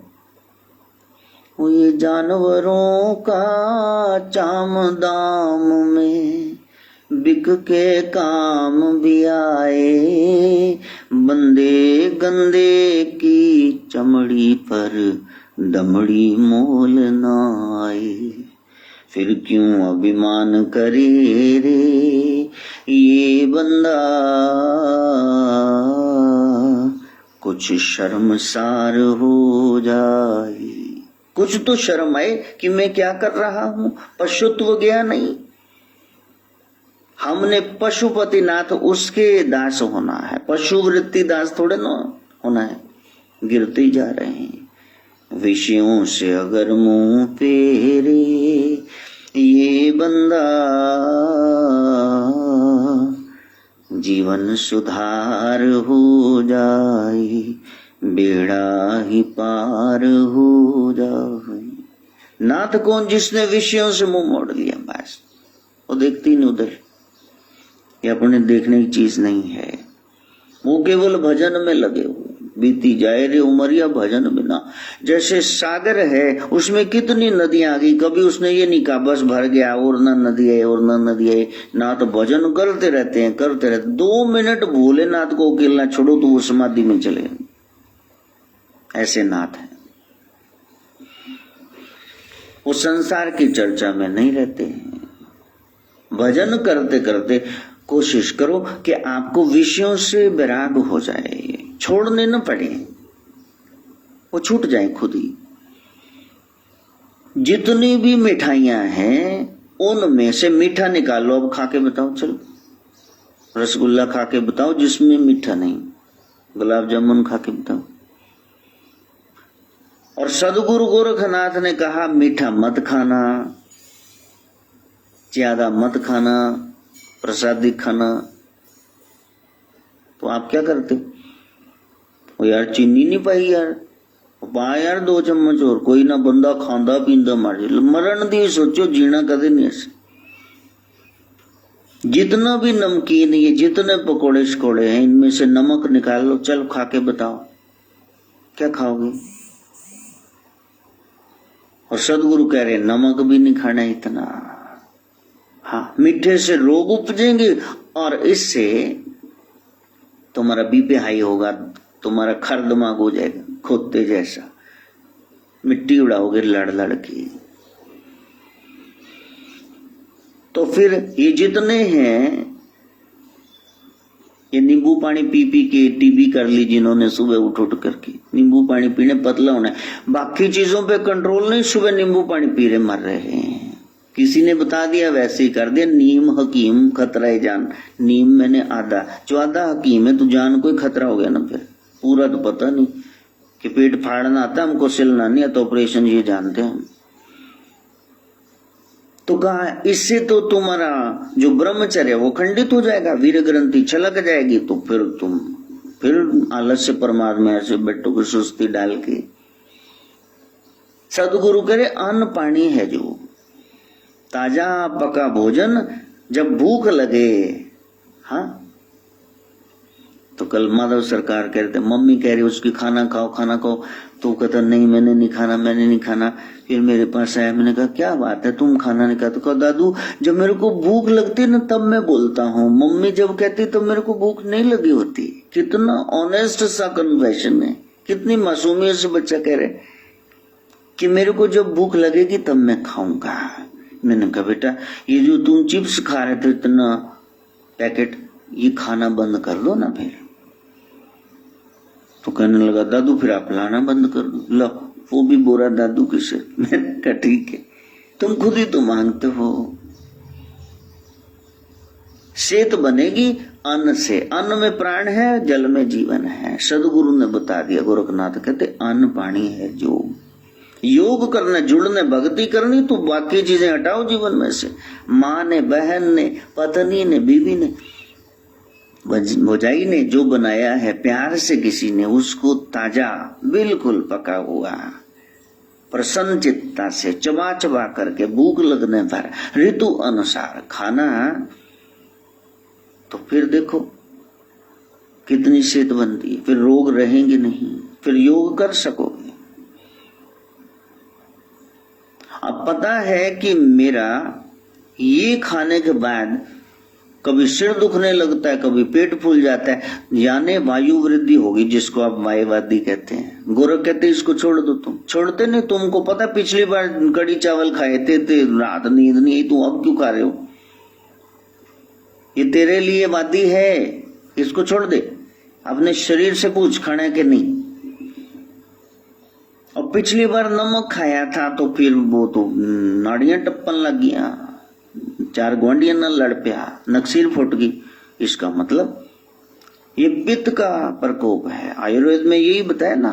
ये जानवरों का चाम दाम में बिक के काम भी आए, बंदे गंदे की चमड़ी पर दमड़ी मोल न आए। फिर क्यों अभिमान करे रे ये बंदा, कुछ शर्मसार हो जाए। कुछ तो शर्म आए कि मैं क्या कर रहा हूं, पशुत्व गया नहीं। हमने पशुपतिनाथ उसके दास होना है, पशु वृत्ति दास थोड़े ना होना है। गिरते जा रहे हैं विषयों से अगर मुंह फेरे ये बंदा, जीवन सुधार हो जाए, बेड़ा ही पार हो जाए। नाथ कौन? जिसने विषयों से मुंह मोड़ लिया, बस वो देखती नहीं उधर, ये अपने देखने की चीज नहीं है। वो केवल भजन में लगे हुए, बीती जाए रे उमरिया भजन बिना। जैसे सागर है, उसमें कितनी नदियां आ गई, कभी उसने ये नहीं कहा बस भर गया और ना नदी है और ना नदी है। नाथ भजन करते रहते हैं, करते रहते। 2 मिनट भोलेनाथ को अकेला छोड़ो तो वो समाधि में चले, ऐसे नाथ है। वो संसार की चर्चा में नहीं रहते हैं। भजन करते करते कोशिश करो कि आपको विषयों से वैराग हो जाए, छोड़ने न पड़े, वो छूट जाए खुद ही। जितनी भी मिठाइयां हैं उनमें से मीठा निकालो, अब खा के बताओ। चलो रसगुल्ला खा के बताओ जिसमें मीठा नहीं, गुलाब जामुन खा के बताओ। और सदगुरु गोरखनाथ ने कहा मीठा मत खाना, ज्यादा मत खाना, प्रसादी खाना। तो आप क्या करते? वो यार चीनी नहीं पाई यार, पा यार 2 चम्मच और, कोई ना बंदा खांदा पींदा मर जाए। मरण दी सोचो, जीना कदे नहीं ऐसे। जितना भी नमकीन, ये जितने पकोड़े शकोड़े हैं, इनमें से नमक निकाल लो, चलो खा के बताओ क्या खाओगे। और सदगुरु कह रहे नमक भी नहीं खाना इतना। हाँ, मीठे से रोग उपजेंगे और इससे तुम्हारा बीपी हाई होगा, तुम्हारा खर दिमाग हो जाएगा खोते जैसा, मिट्टी उड़ाओगे लड़ लड़ के। तो फिर ये जितने हैं, ये नींबू पानी पी पी के टीबी कर ली जिन्होंने सुबह उठ उठ करके, नींबू पानी पीने पतला होना है। बाकी चीजों पे कंट्रोल नहीं, सुबह नींबू पानी पी रहे मर रहे हैं। किसी ने बता दिया वैसे ही कर दिया। नीम हकीम खतरा है जान, नीम मैंने आधा, जो आधा हकीम है तो जान कोई खतरा हो गया ना। फिर पूरा तो पता नहीं कि पेट फाड़ना आता हमको, सिलना नहीं आता, ऑपरेशन ये जानते हैं। तो कहा इससे तो तुम्हारा जो ब्रह्मचर्य वो खंडित हो जाएगा, वीर ग्रंथि छलक जाएगी, तो फिर तुम फिर आलस्य परमात्मा से बैठोगे सुस्ती डाल के। सदगुरु करे अन्न पानी है जो, ताजा पका भोजन जब भूख लगे। हाँ, तो कल माधव सरकार कह रहे थे, मम्मी कह रही उसकी खाना खाओ, तो कहता नहीं मैंने नहीं खाना। फिर मेरे पास आया, मैंने कहा क्या बात है तुम खाना नहीं खाते? तो कहा दादू जब मेरे को भूख लगती ना तब मैं बोलता हूँ, मम्मी जब कहती तो मेरे को भूख नहीं लगी होती। कितना ऑनेस्ट सा कन्फेशन है, कितनी मासूमियत से बच्चा कह रहे कि मेरे को जब भूख लगेगी तब मैं खाऊंगा। मैंने कहा बेटा ये जो तुम चिप्स खा रहे थे इतना पैकेट, ये खाना बंद कर दो ना फिर। तो कहने लगा दादू फिर आप लाना बंद कर दो। लो वो भी बोरा दादू के से। मैंने कहा ठीक है, तुम खुद ही तो मांगते हो। सेहत बनेगी अन्न से, अन्न में प्राण है, जल में जीवन है। सदगुरु ने बता दिया, गोरखनाथ कहते अन्न पानी है जो। योग करना, जुड़ने, भक्ति करनी, तो बाकी चीजें हटाओ जीवन में से। माँ ने, बहन ने, पत्नी ने, बीवी ने, भौजाई ने जो बनाया है प्यार से किसी ने, उसको ताजा बिल्कुल पका हुआ प्रसन्न चित्ता से चबा चबा करके भूख लगने पर ऋतु अनुसार खाना, तो फिर देखो कितनी सेहत बनती है। फिर रोग रहेंगे नहीं, फिर योग कर सकोगे। अब पता है कि मेरा ये खाने के बाद कभी सिर दुखने लगता है, कभी पेट फूल जाता है, यानी वायु वृद्धि होगी, जिसको आप वायुवादी कहते हैं। गोरख कहते हैं इसको छोड़ दो। तुम छोड़ते नहीं, तुमको पता पिछली बार कड़ी चावल खाए थे रात नींद नहीं आई, तुम अब क्यों खा रहे हो? ये तेरे लिए वादी है, इसको छोड़ दे। अपने शरीर से पूछ खाना के नहीं। और पिछली बार नमक खाया था तो फिर वो तो नाड़ियां टप्पन लग गया, 4 ग्वांडियां न लड़ पिया, नक्सीर फुट गई। इसका मतलब ये पित्त का प्रकोप है। आयुर्वेद में यही बताया ना,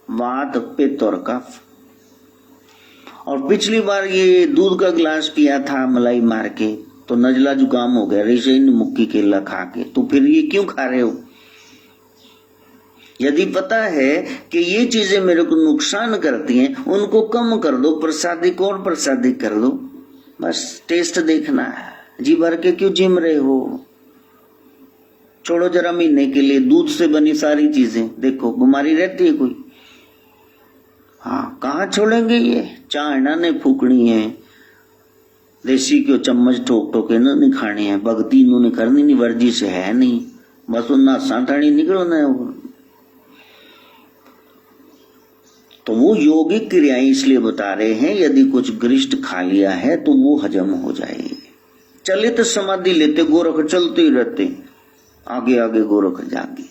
वात, पित्त और कफ। और पिछली बार ये दूध का गिलास पिया था मलाई मार के, तो नजला जुकाम हो गया रेशेन मुक्की केला खा के। तो फिर ये क्यों खा रहे हो? यदि पता है कि ये चीजें मेरे को नुकसान करती हैं, उनको कम कर दो, प्रसादी को और प्रसादी कर दो। बस टेस्ट देखना है, जी भर के क्यों जिम रहे हो? छोड़ो जरा महीने के लिए दूध से बनी सारी चीजें, देखो बीमारी रहती है कोई? हाँ, कहाँ छोड़ेंगे ये? चाहना ने फूकनी है, देसी क्यों चम्मच ठोक ठोक के नहीं खानी है, भक्ति इन्होंने करनी नहीं, वर्जी से है नहीं, बस उन्ना साठानी निकलो ना। तो वो योगिक क्रियाएं इसलिए बता रहे हैं, यदि कुछ गरिष्ठ खा लिया है तो वो हजम हो जाए। चलित समाधि लेते गोरख चलते ही रहते, आगे आगे गोरख जागे।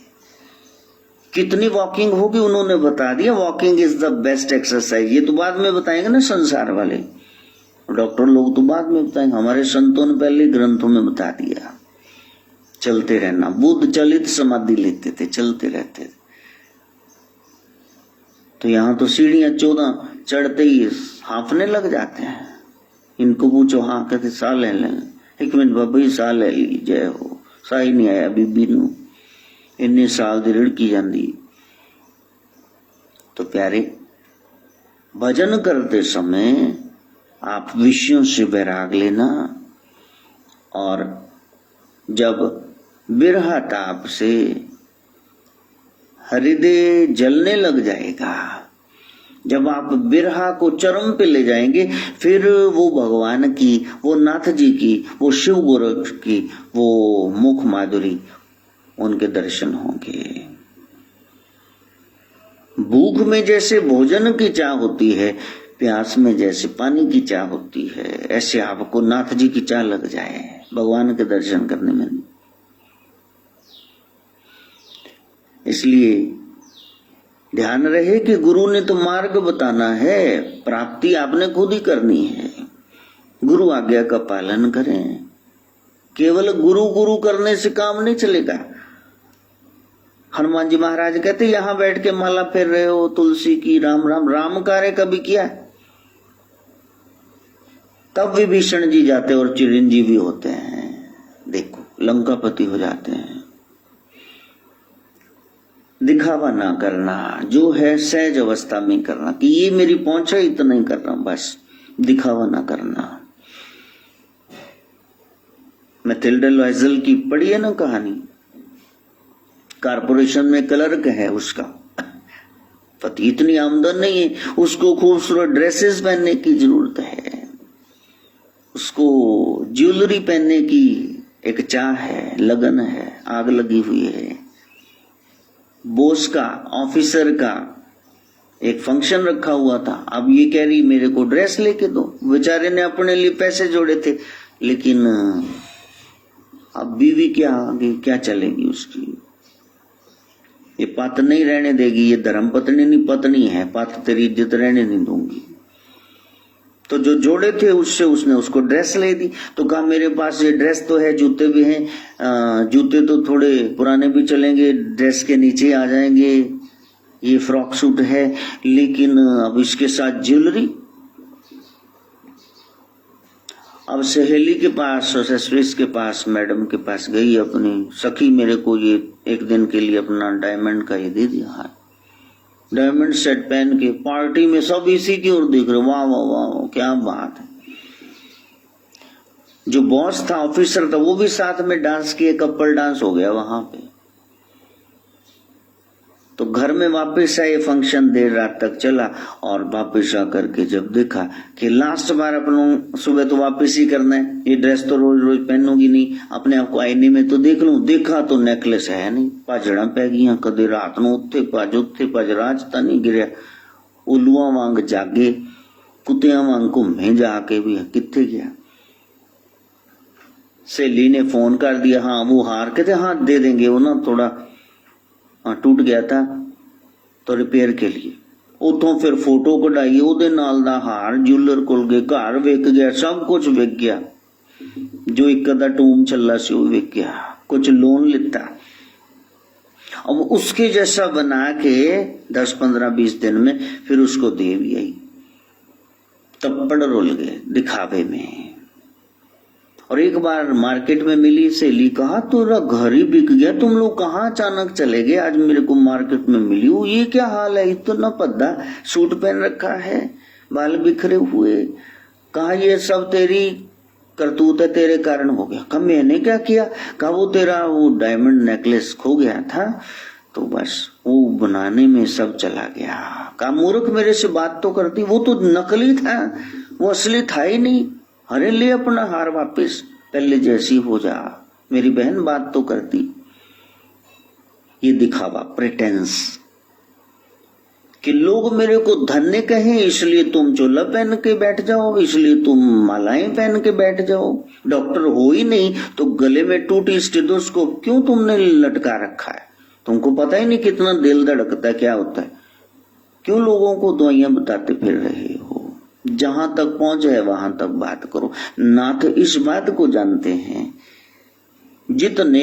कितनी वॉकिंग होगी उन्होंने बता दिया। Walking is the best exercise. ये तो बाद में बताएंगे ना संसार वाले, डॉक्टर लोग तो बाद में बताएंगे, हमारे संतों ने पहले ग्रंथों में बता दिया। चलते रहना, बुद्ध चलित समाधि लेते थे, चलते रहते थे। तो यहाँ तो सीढ़ियां 14 चढ़ते ही हांफने लग जाते हैं। इनको पूछो, हाँ कहते साह ले लें, 1 मिनट बाबा जी साह ले ली, जय हो। साह ही नहीं आया बीबी नू, इन्नी साल दी रिड़की जाती। तो प्यारे, भजन करते समय आप विषयों से वैराग लेना, और जब बिरहा ताप से हृदय जलने लग जाएगा, जब आप बिरहा को चरम पे ले जाएंगे, फिर वो भगवान की, वो नाथ जी की, वो शिव गोरख की वो मुख माधुरी, उनके दर्शन होंगे। भूख में जैसे भोजन की चाह होती है, प्यास में जैसे पानी की चाह होती है, ऐसे आपको नाथ जी की चाह लग जाए भगवान के दर्शन करने में। इसलिए ध्यान रहे कि गुरु ने तो मार्ग बताना है, प्राप्ति आपने खुद ही करनी है। गुरु आज्ञा का पालन करें। केवल गुरु गुरु करने से काम नहीं चलेगा। हनुमान जी महाराज कहते यहां बैठ के माला फेर रहे हो तुलसी की, राम राम राम कार्य कभी किया? तब विभीषण जी जाते और चिरंजीवी होते हैं, देखो लंकापति हो जाते हैं। दिखावा ना करना, जो है सहज अवस्था में करना, कि ये मेरी पहुंच है इतना ही कर रहा हूं, बस दिखावा ना करना। मैथिल्डा लॉयजल की पढ़ी है ना कहानी, कारपोरेशन में क्लर्क है उसका पति, इतनी आमदन नहीं है, उसको खूबसूरत ड्रेसेस पहनने की जरूरत है, उसको ज्वेलरी पहनने की एक चाह है, लगन है, आग लगी हुई है। बॉस का, ऑफिसर का एक फंक्शन रखा हुआ था, अब ये कह रही मेरे को ड्रेस लेके दो, बेचारे ने अपने लिए पैसे जोड़े थे, लेकिन अब बीवी क्या आगे क्या चलेगी उसकी, ये पत नहीं रहने देगी, ये धर्म पत्नी नहीं पत्नी है, पत तेरी इज्जत रहने नहीं दूंगी। तो जो जोड़े थे उससे उसने उसको ड्रेस ले दी, तो कहा मेरे पास ये ड्रेस तो है, जूते भी हैं, जूते तो थोड़े पुराने भी चलेंगे, ड्रेस के नीचे आ जाएंगे, ये फ्रॉक सूट है, लेकिन अब इसके साथ ज्वेलरी। अब सहेली के पास, ससुरेश के पास, मैडम के पास गई अपनी, सखी मेरे को ये एक दिन के लिए अपना डायमंड का ये दे दिया, डायमंड सेट पहन के पार्टी में सब इसी की ओर देख रहे, वाह वाह वाह क्या बात है। जो बॉस था, ऑफिसर था, वो भी साथ में डांस किए, कपल डांस हो गया वहां पे। तो घर में वापस आए, फंक्शन देर रात तक चला, और वापस आकर के जब देखा कि लास्ट बार अपनों सुबह तो वापस ही करना है, ये ड्रेस तो रोज रोज पहनूंगी नहीं, अपने आप को आईने में तो देख लूं, देखा तो नेकलेस है नहीं, भाजड़ा पै गई, कदे रात ਨੂੰ ਉੱਥੇ ਭੱਜ ਰਾਜ ਤਾਂ नहीं गिरया, उल्लुआ वांग जागे, कुत्तियां वांग घूमे जाके भी कित्थे गया। सहेली ने फोन कर दिया, हाँ वो हार के थे, हाँ दे देंगे, वो ना थोड़ा टूट गया था तो रिपेयर के लिए। उतों फिर फोटो कढ़ाई, ਉਹਦੇ ਨਾਲ ਦਾ ਹਾਰ ਜੂਲਰ ਕੋਲ ਗਏ, ਘਰ ਵਿਕ ਗਿਆ, सब कुछ विक गया, जो एक अदा टूम चला से वो विक गया, कुछ लोन लेता। अब उसके जैसा बना के 10, 15, 20 दिन में फिर उसको दे भी आई, तप्पड़ रुल गए दिखावे में। और एक बार मार्केट में मिली सहेली, कहा तेरा घर ही बिक गया, तुम लोग कहाँ अचानक चले गए, आज मेरे को मार्केट में मिली हूँ, ये क्या हाल है, इतना पद्दा सूट पहन रखा है, बाल बिखरे हुए, कहा ये सब तेरी करतूत है, तेरे कारण हो गया। कहा मैंने क्या किया, कहा वो तेरा वो डायमंड नेकलेस खो गया था, तो बस वो बनाने में सब चला गया। कहा मूर्ख, मेरे से बात तो करती, वो तो नकली था, वो असली था ही नहीं। अरे ले अपना हार वापस, पहले जैसी हो जा, मेरी बहन बात तो करती। ये दिखावा, प्रिटेंस, कि लोग मेरे को धन्य कहें इसलिए तुम चोला पहन के बैठ जाओ, इसलिए तुम मालाएं पहन के बैठ जाओ, डॉक्टर हो ही नहीं तो गले में टूटी स्टेथोस्कोप क्यों तुमने लटका रखा है, तुमको पता ही नहीं कितना दिल धड़कता है, क्या होता है, क्यों लोगों को दवाइयां बताते फिर रहे हो। जहां तक पहुंच है वहां तक बात करो। नाथ इस बात को जानते हैं, जितने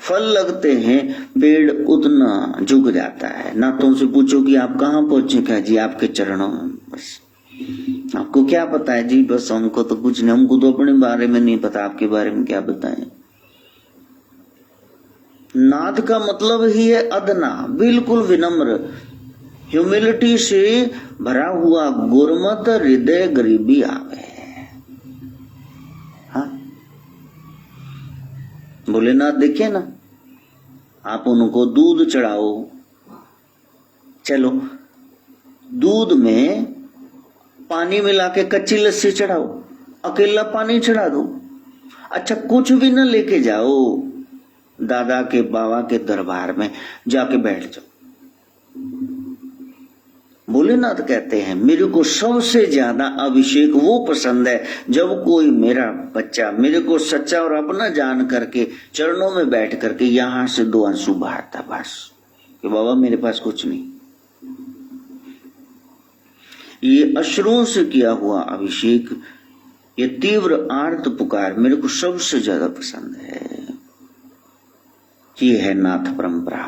फल लगते हैं पेड़ उतना झुक जाता है। ना तुमसे पूछो कि आप कहाँ पहुंचे, क्या जी आपके चरणों में, बस आपको क्या पता है जी, बस हमको तो कुछ नहीं, हमको तो अपने बारे में नहीं पता, आपके बारे में क्या बताएं। नाथ का मतलब ही है अदना, बिल्कुल विनम्र, ह्यूमिलिटी से भरा हुआ गुरमत हृदय गरीबी आवे। हाँ भोलेनाथ देखे ना, आप उनको दूध चढ़ाओ, चलो दूध में पानी मिला के कच्ची लस्सी चढ़ाओ, अकेला पानी चढ़ा दो, अच्छा कुछ भी न लेके जाओ, दादा के बाबा के दरबार में जाके बैठ जाओ। भोलेनाथ कहते हैं मेरे को सबसे ज्यादा अभिषेक वो पसंद है जब कोई मेरा बच्चा मेरे को सच्चा और अपना जान करके चरणों में बैठ करके यहां से 2 आंसू बहाता, बस कि बाबा मेरे पास कुछ नहीं। ये अश्रुओं से किया हुआ अभिषेक, ये तीव्र आर्त पुकार मेरे को सबसे ज्यादा पसंद है। ये है नाथ परंपरा।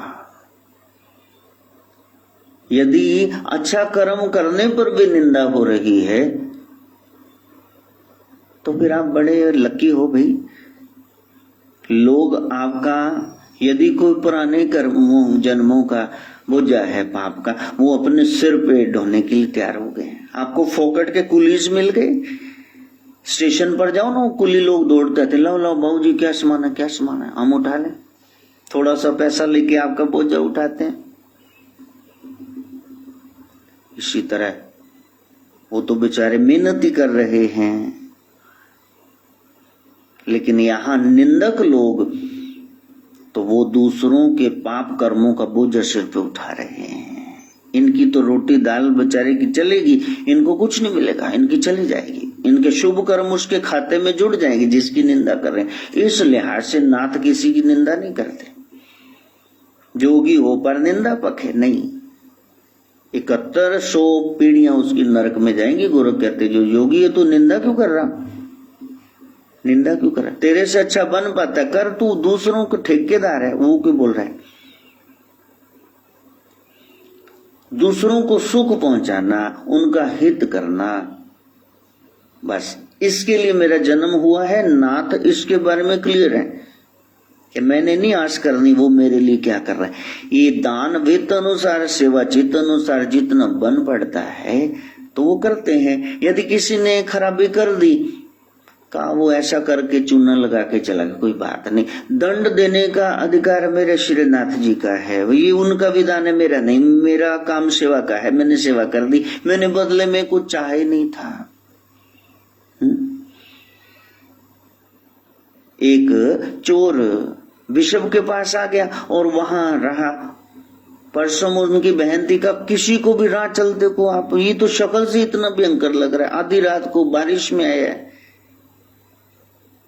यदि अच्छा कर्म करने पर भी निंदा हो रही है तो फिर आप बड़े लकी हो भाई। लोग आपका यदि कोई पुराने कर्मों जन्मों का बोझा है पाप का, वो अपने सिर पे ढोने के लिए तैयार हो गए। आपको फोकट के कुलीज मिल गए, स्टेशन पर जाओ ना, कुली लोग दौड़ते थे, लाओ लाओ बाबू जी क्या सामान है, क्या सामान है, हम उठा लें। थोड़ा सा पैसा लेके आपका बोझा उठाते हैं। इसी तरह वो तो बेचारे मेहनत ही कर रहे हैं, लेकिन यहां निंदक लोग तो वो दूसरों के पाप कर्मों का बोझ सिर पे उठा रहे हैं। इनकी तो रोटी दाल बेचारे की चलेगी, इनको कुछ नहीं मिलेगा, इनकी चली जाएगी, इनके शुभ कर्म उसके खाते में जुड़ जाएंगे जिसकी निंदा कर रहे हैं। इस लिहाज से नाथ किसी की निंदा नहीं करते। जोगी हो पर निंदा पखे नहीं। 7100 पीढ़ियां उसकी नरक में जाएंगी। गोरख कहते जो योगी है तू निंदा क्यों कर रहा, निंदा क्यों कर रहा, तेरे से अच्छा बन पाता कर, तू दूसरों को ठेकेदार है। वो क्यों बोल रहा है, दूसरों को सुख पहुंचाना, उनका हित करना, बस इसके लिए मेरा जन्म हुआ है। नाथ इसके बारे में क्लियर है कि मैंने नहीं आस करनी वो मेरे लिए क्या कर रहा है। ये दान वित्त अनुसार, सेवा चित्त अनुसार जितना बन पड़ता है तो वो करते हैं। यदि किसी ने खराबी कर दी, कहा वो ऐसा करके चूना लगा के चला गया, कोई बात नहीं। दंड देने का अधिकार मेरे श्रीनाथ जी का है, ये उनका विधान है, मेरा नहीं। मेरा काम सेवा का है, मैंने सेवा कर दी, मैंने बदले में कुछ चाहा ही नहीं था। एक चोर बिशप के पास आ गया और वहां रहा। परसों उनकी बहन थी, का किसी को भी राह चलते को आप, ये तो शक्ल से इतना भयंकर लग रहा है, आधी रात को बारिश में आया है।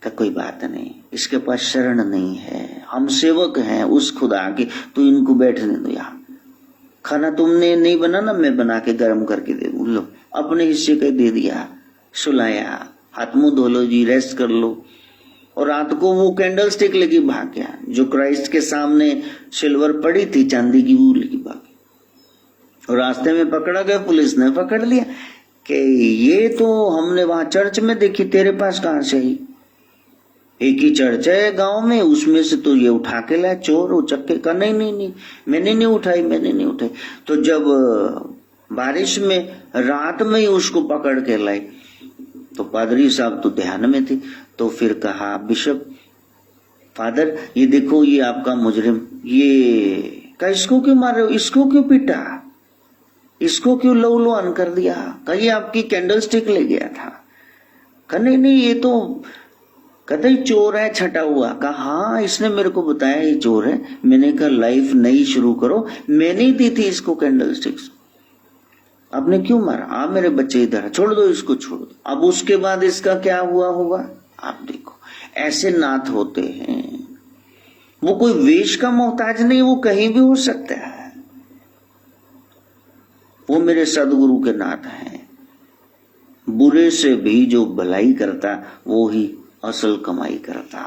का कोई बात नहीं, इसके पास शरण नहीं है, हम सेवक हैं उस खुदा के, तो इनको बैठने दो यहाँ। खाना तुमने नहीं बनाना, मैं बना के गर्म करके दे दूं, लो अपने हिस्से का दे दिया, सुलाया, हाथ मुंह धो लो जी, रेस्ट कर लो। और रात को वो कैंडल स्टिक लेके भाग गया, जो क्राइस्ट के सामने सिल्वर पड़ी थी चांदी की, वो लेके भाग गया। और रास्ते में पकड़ा गया, पुलिस ने पकड़ लिया कि ये तो हमने वहां चर्च में देखी, तेरे पास कहां से आई? एक ही चर्च है गांव में, उसमें से तो ये उठा के लाया चोर उचक्के का। नहीं नहीं नहीं, मैंने नहीं उठाई, मैंने नहीं उठाई। तो जब बारिश में रात में ही उसको पकड़ के लाई, तो पादरी साहब तो ध्यान में थे, तो फिर कहा बिशप फादर ये देखो ये आपका मुजरिम, ये का इसको क्यों मार रहे हो, इसको क्यों पीटा, इसको क्यों लहू-लुहान कर दिया? का ये आपकी कैंडल स्टिक ले गया था? का नहीं नहीं ये तो कहते चोर है छटा हुआ। कहा हाँ इसने मेरे को बताया ये चोर है। मैंने कहा लाइफ नई शुरू करो, मैंने ही दी थी इसको कैंडल स्टिक्स, आपने क्यों मारा? आ मेरे बच्चे इधर, छोड़ दो इसको, छोड़ दो। अब उसके बाद इसका क्या हुआ होगा आप देखो। ऐसे नाथ होते हैं, वो कोई वेश का मोहताज नहीं, वो कहीं भी हो सकता है। वो मेरे सदगुरु के नाथ हैं। बुरे से भी जो भलाई करता वो ही असल कमाई करता।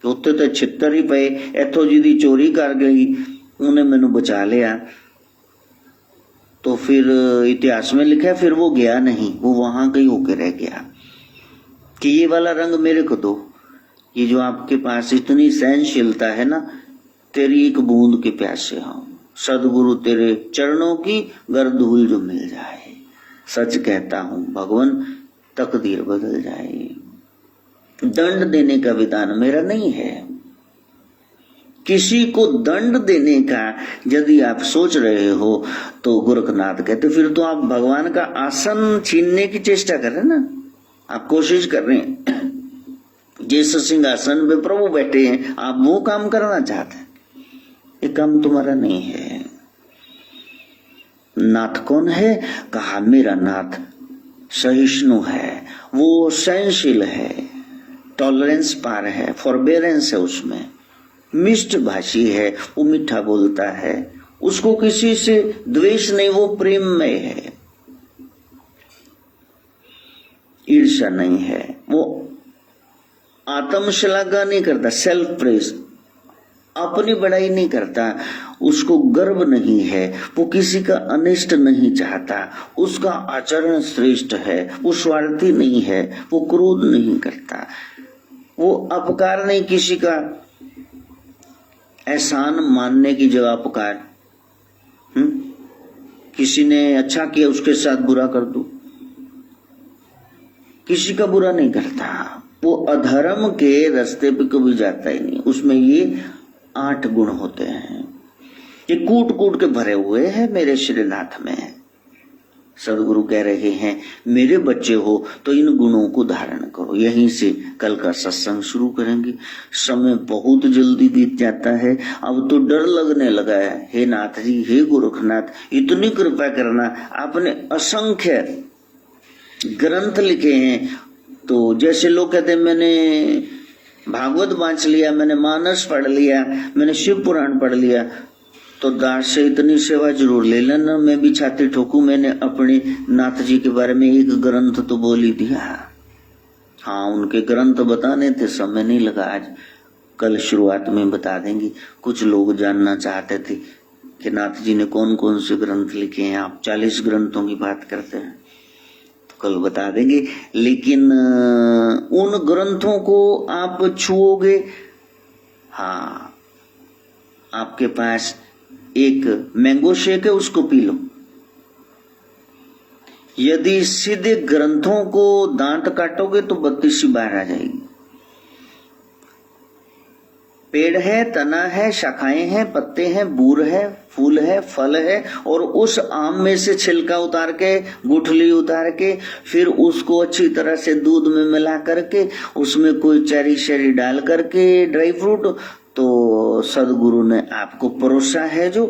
उत्ते तो 76 ही पे इथों जी दी चोरी कर गई, उन्हें मैनू बचा लिया। तो फिर इतिहास में लिखा है फिर वो गया नहीं, वो वहां कहीं होके रह गया कि ये वाला रंग मेरे को दो, ये जो आपके पास इतनी सहनशीलता है ना, तेरी एक बूंद के प्यासे हम सदगुरु तेरे चरणों की गर्द धूल जो मिल जाए। सच कहता हूं भगवान तकदीर बदल जाए। दंड देने का विधान मेरा नहीं है। किसी को दंड देने का यदि आप सोच रहे हो तो गोरखनाथ कहते फिर तो आप भगवान का आसन छीनने की चेष्टा कर रहे हैं ना, आप कोशिश कर रहे हैं। जिस सिंहासन पे प्रभु बैठे हैं आप वो काम करना चाहते हैं, ये काम तुम्हारा नहीं है। नाथ कौन है? कहा मेरा नाथ सहिष्णु है, वो सहनशील है, टॉलरेंस पार है, फॉरबेरेंस है उसमें, मिष्ट भाषी है, वो मीठा बोलता है, उसको किसी से द्वेष नहीं, वो प्रेम में है, ईर्ष्या नहीं है, वो आत्मश्लाघा नहीं करता, सेल्फ प्रेज, अपनी बड़ाई नहीं करता, उसको गर्व नहीं है, वो किसी का अनिष्ट नहीं चाहता, उसका आचरण श्रेष्ठ है, वो स्वार्थी नहीं है, वो क्रोध नहीं करता, वो अपकार नहीं किसी का, एहसान मानने की जगह अपकार। किसी ने अच्छा किया उसके साथ बुरा कर दो, किसी का बुरा नहीं करता, वो अधर्म के रास्ते पे कभी जाता ही नहीं। उसमें ये 8 गुण होते हैं, ये कूट कूट के भरे हुए हैं मेरे श्रीनाथ में। सदगुरु कह रहे हैं मेरे बच्चे हो तो इन गुणों को धारण करो। यहीं से कल का सत्संग शुरू करेंगे। समय बहुत जल्दी बीत जाता है, अब तो डर लगने लगा है। हे नाथ जी, हे गोरखनाथ, इतनी कृपा करना, आपने असंख्य ग्रंथ लिखे हैं। तो जैसे लोग कहते हैं मैंने भागवत बांच लिया, मैंने मानस पढ़ लिया, मैंने शिव पुराण पढ़ लिया, तो दास से इतनी सेवा जरूर ले लेना। मैं भी छाती ठोकू, मैंने अपने नाथ जी के बारे में एक ग्रंथ तो बोल ही दिया। हाँ, उनके ग्रंथ बताने थे, समय नहीं लगा। आज कल शुरुआत में बता देंगे। कुछ लोग जानना चाहते थे कि नाथ जी ने कौन कौन से ग्रंथ लिखे हैं। आप 40 ग्रंथों की बात करते हैं, तो कल बता देंगे। लेकिन उन ग्रंथों को आप छुओगे, हाँ, आपके पास एक मैंगो शेक है, उसको पी लो। यदि सीधे ग्रंथों को दांत काटोगे तो 32 बार आ जाएगी। पेड़ है, तना है, शाखाएं हैं, पत्ते हैं, बूर है, फूल है, फल है, और उस आम में से छिलका उतार के, गुठली उतार के, फिर उसको अच्छी तरह से दूध में मिला करके, उसमें कोई चेरी शेरी डाल करके, ड्राई फ्रूट, तो सदगुरु ने आपको परोसा है जो,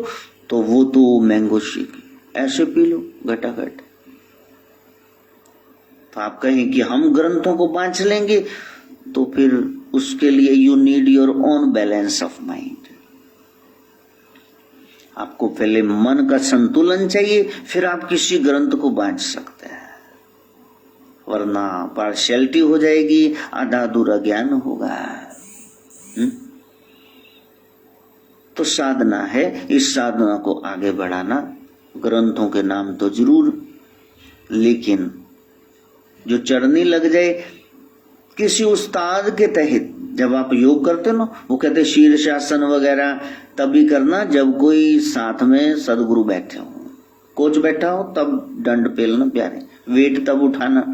तो वो तो मैंगो शेक ऐसे पी लो घटाघट। तो आप कहें कि हम ग्रंथों को बांच लेंगे, तो फिर उसके लिए you need your own balance of mind. आपको पहले मन का संतुलन चाहिए, फिर आप किसी ग्रंथ को बांच सकते हैं, वरना पार्शियलिटी हो जाएगी, आधा अधूरा ज्ञान होगा। तो साधना है, इस साधना को आगे बढ़ाना। ग्रंथों के नाम तो जरूर, लेकिन जो चढ़ने लग जाए किसी उस्ताद के तहत। जब आप योग करते हो ना, वो कहते शीर्षासन वगैरह तभी करना जब कोई साथ में सदगुरु बैठे हो, कोच बैठा हो, तब दंड पेलना प्यारे, वेट तब उठाना,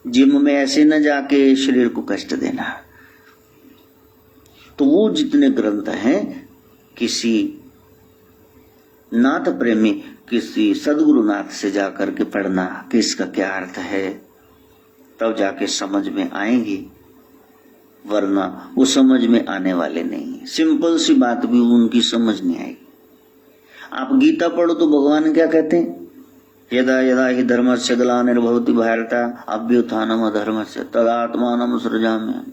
जिम में ऐसे न जाके शरीर को कष्ट देना। तो वो जितने ग्रंथ हैं, किसी नाथ प्रेमी, किसी सदगुरु नाथ से जाकर के पढ़ना कि इसका क्या अर्थ है, तब जाके समझ में आएंगी, वरना वो समझ में आने वाले नहीं। सिंपल सी बात भी उनकी समझ नहीं आएगी। आप गीता पढ़ो तो भगवान क्या कहते हैं, यदा यदा हि धर्मस्य ग्लानिर्भवति भारत अभ्युत्थानम् अधर्मस्य तदात्मानं सृजाम्यहम्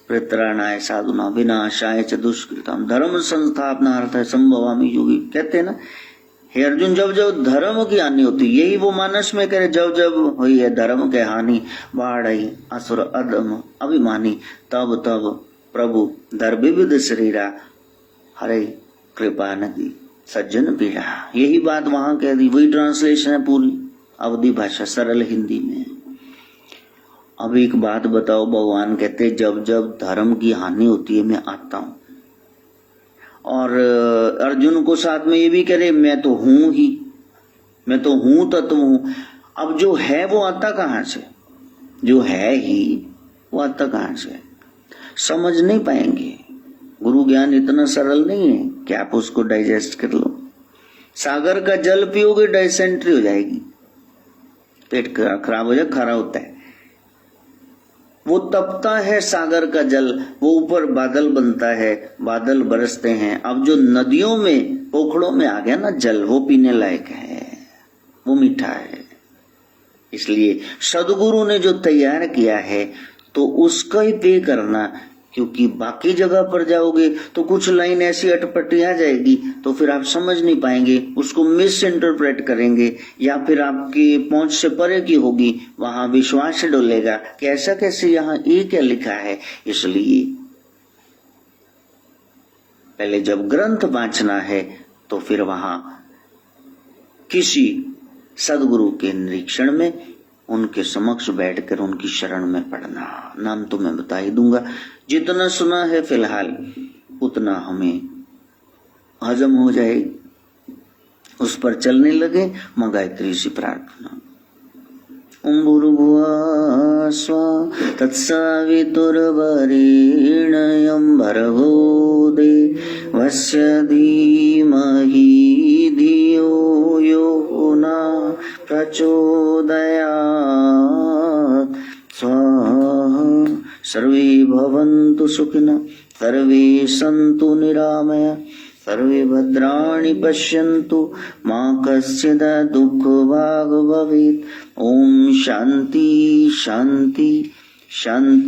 परित्राणाय साधुनां विनाशाय च दुष्कृताम् धर्म संस्थापनार्थाय संभवामि युगे। कहते हैं ना, हे अर्जुन, जब जब धर्म की हानि होती, यही वो मानस में करे, जब जब हुई है धर्म के हानि, बाढ़ आई, असुर अधम अभिमानी, तब तब प्रभु धर विविध शरीरा, हरे कृपा नदी सज्जन पीड़ा। यही बात वहां कह दी, वही ट्रांसलेशन है पूरी अवधि भाषा, सरल हिंदी में। अब एक बात बताओ, भगवान कहते जब जब धर्म की हानि होती है मैं आता हूं, और अर्जुन को साथ में ये भी कह रहे मैं तो हूं ही, मैं तो हूं तत्व हूं। अब जो है वो आता कहां से, जो है ही वो आता कहां से, समझ नहीं पाएंगे। गुरु ज्ञान इतना सरल नहीं है कि आप उसको डाइजेस्ट कर लो। सागर का जल पियोगे डाइसेंट्री हो जाएगी, पेट खराब हो जाए, खारा होता है। वो तपता है सागर का जल, वो ऊपर बादल बनता है, बादल बरसते हैं। अब जो नदियों में पोखड़ों में आ गया ना जल, वो पीने लायक है, वो मीठा है। इसलिए सदगुरु ने जो तैयार किया है तो उसका ही पे करना, क्योंकि बाकी जगह पर जाओगे तो कुछ लाइन ऐसी अटपटी आ जाएगी, तो फिर आप समझ नहीं पाएंगे, उसको मिस इंटरप्रेट करेंगे, या फिर आपकी पहुंच से परे की होगी, वहां विश्वास डोलेगा कि ऐसा कैसे, यहाँ ये क्या लिखा है। इसलिए पहले जब ग्रंथ बांचना है तो फिर वहां किसी सदगुरु के निरीक्षण में उनके समक्ष बैठकर उनकी शरण में पढ़ना। नाम तो मैं बता ही दूंगा, जितना सुना है फिलहाल उतना हमें हजम हो जाए, उस पर चलने लगे। मां गायत्री से प्रार्थना, ॐ भूर्भुवः स्वः तत्सवितुर्वरेण्यं भर्गो देवस्य धीमहि धियो यो नः प्रचोदयात् स्वाहा। सर्वे भवन्तु सुखिनः, सर्वे सन्तु निरामयाः, सर्वे भद्राणि पश्यन्तु, मा कश्चित् दुःखभाग् भवेत्। ॐ शान्ति शान्ति शान्ति।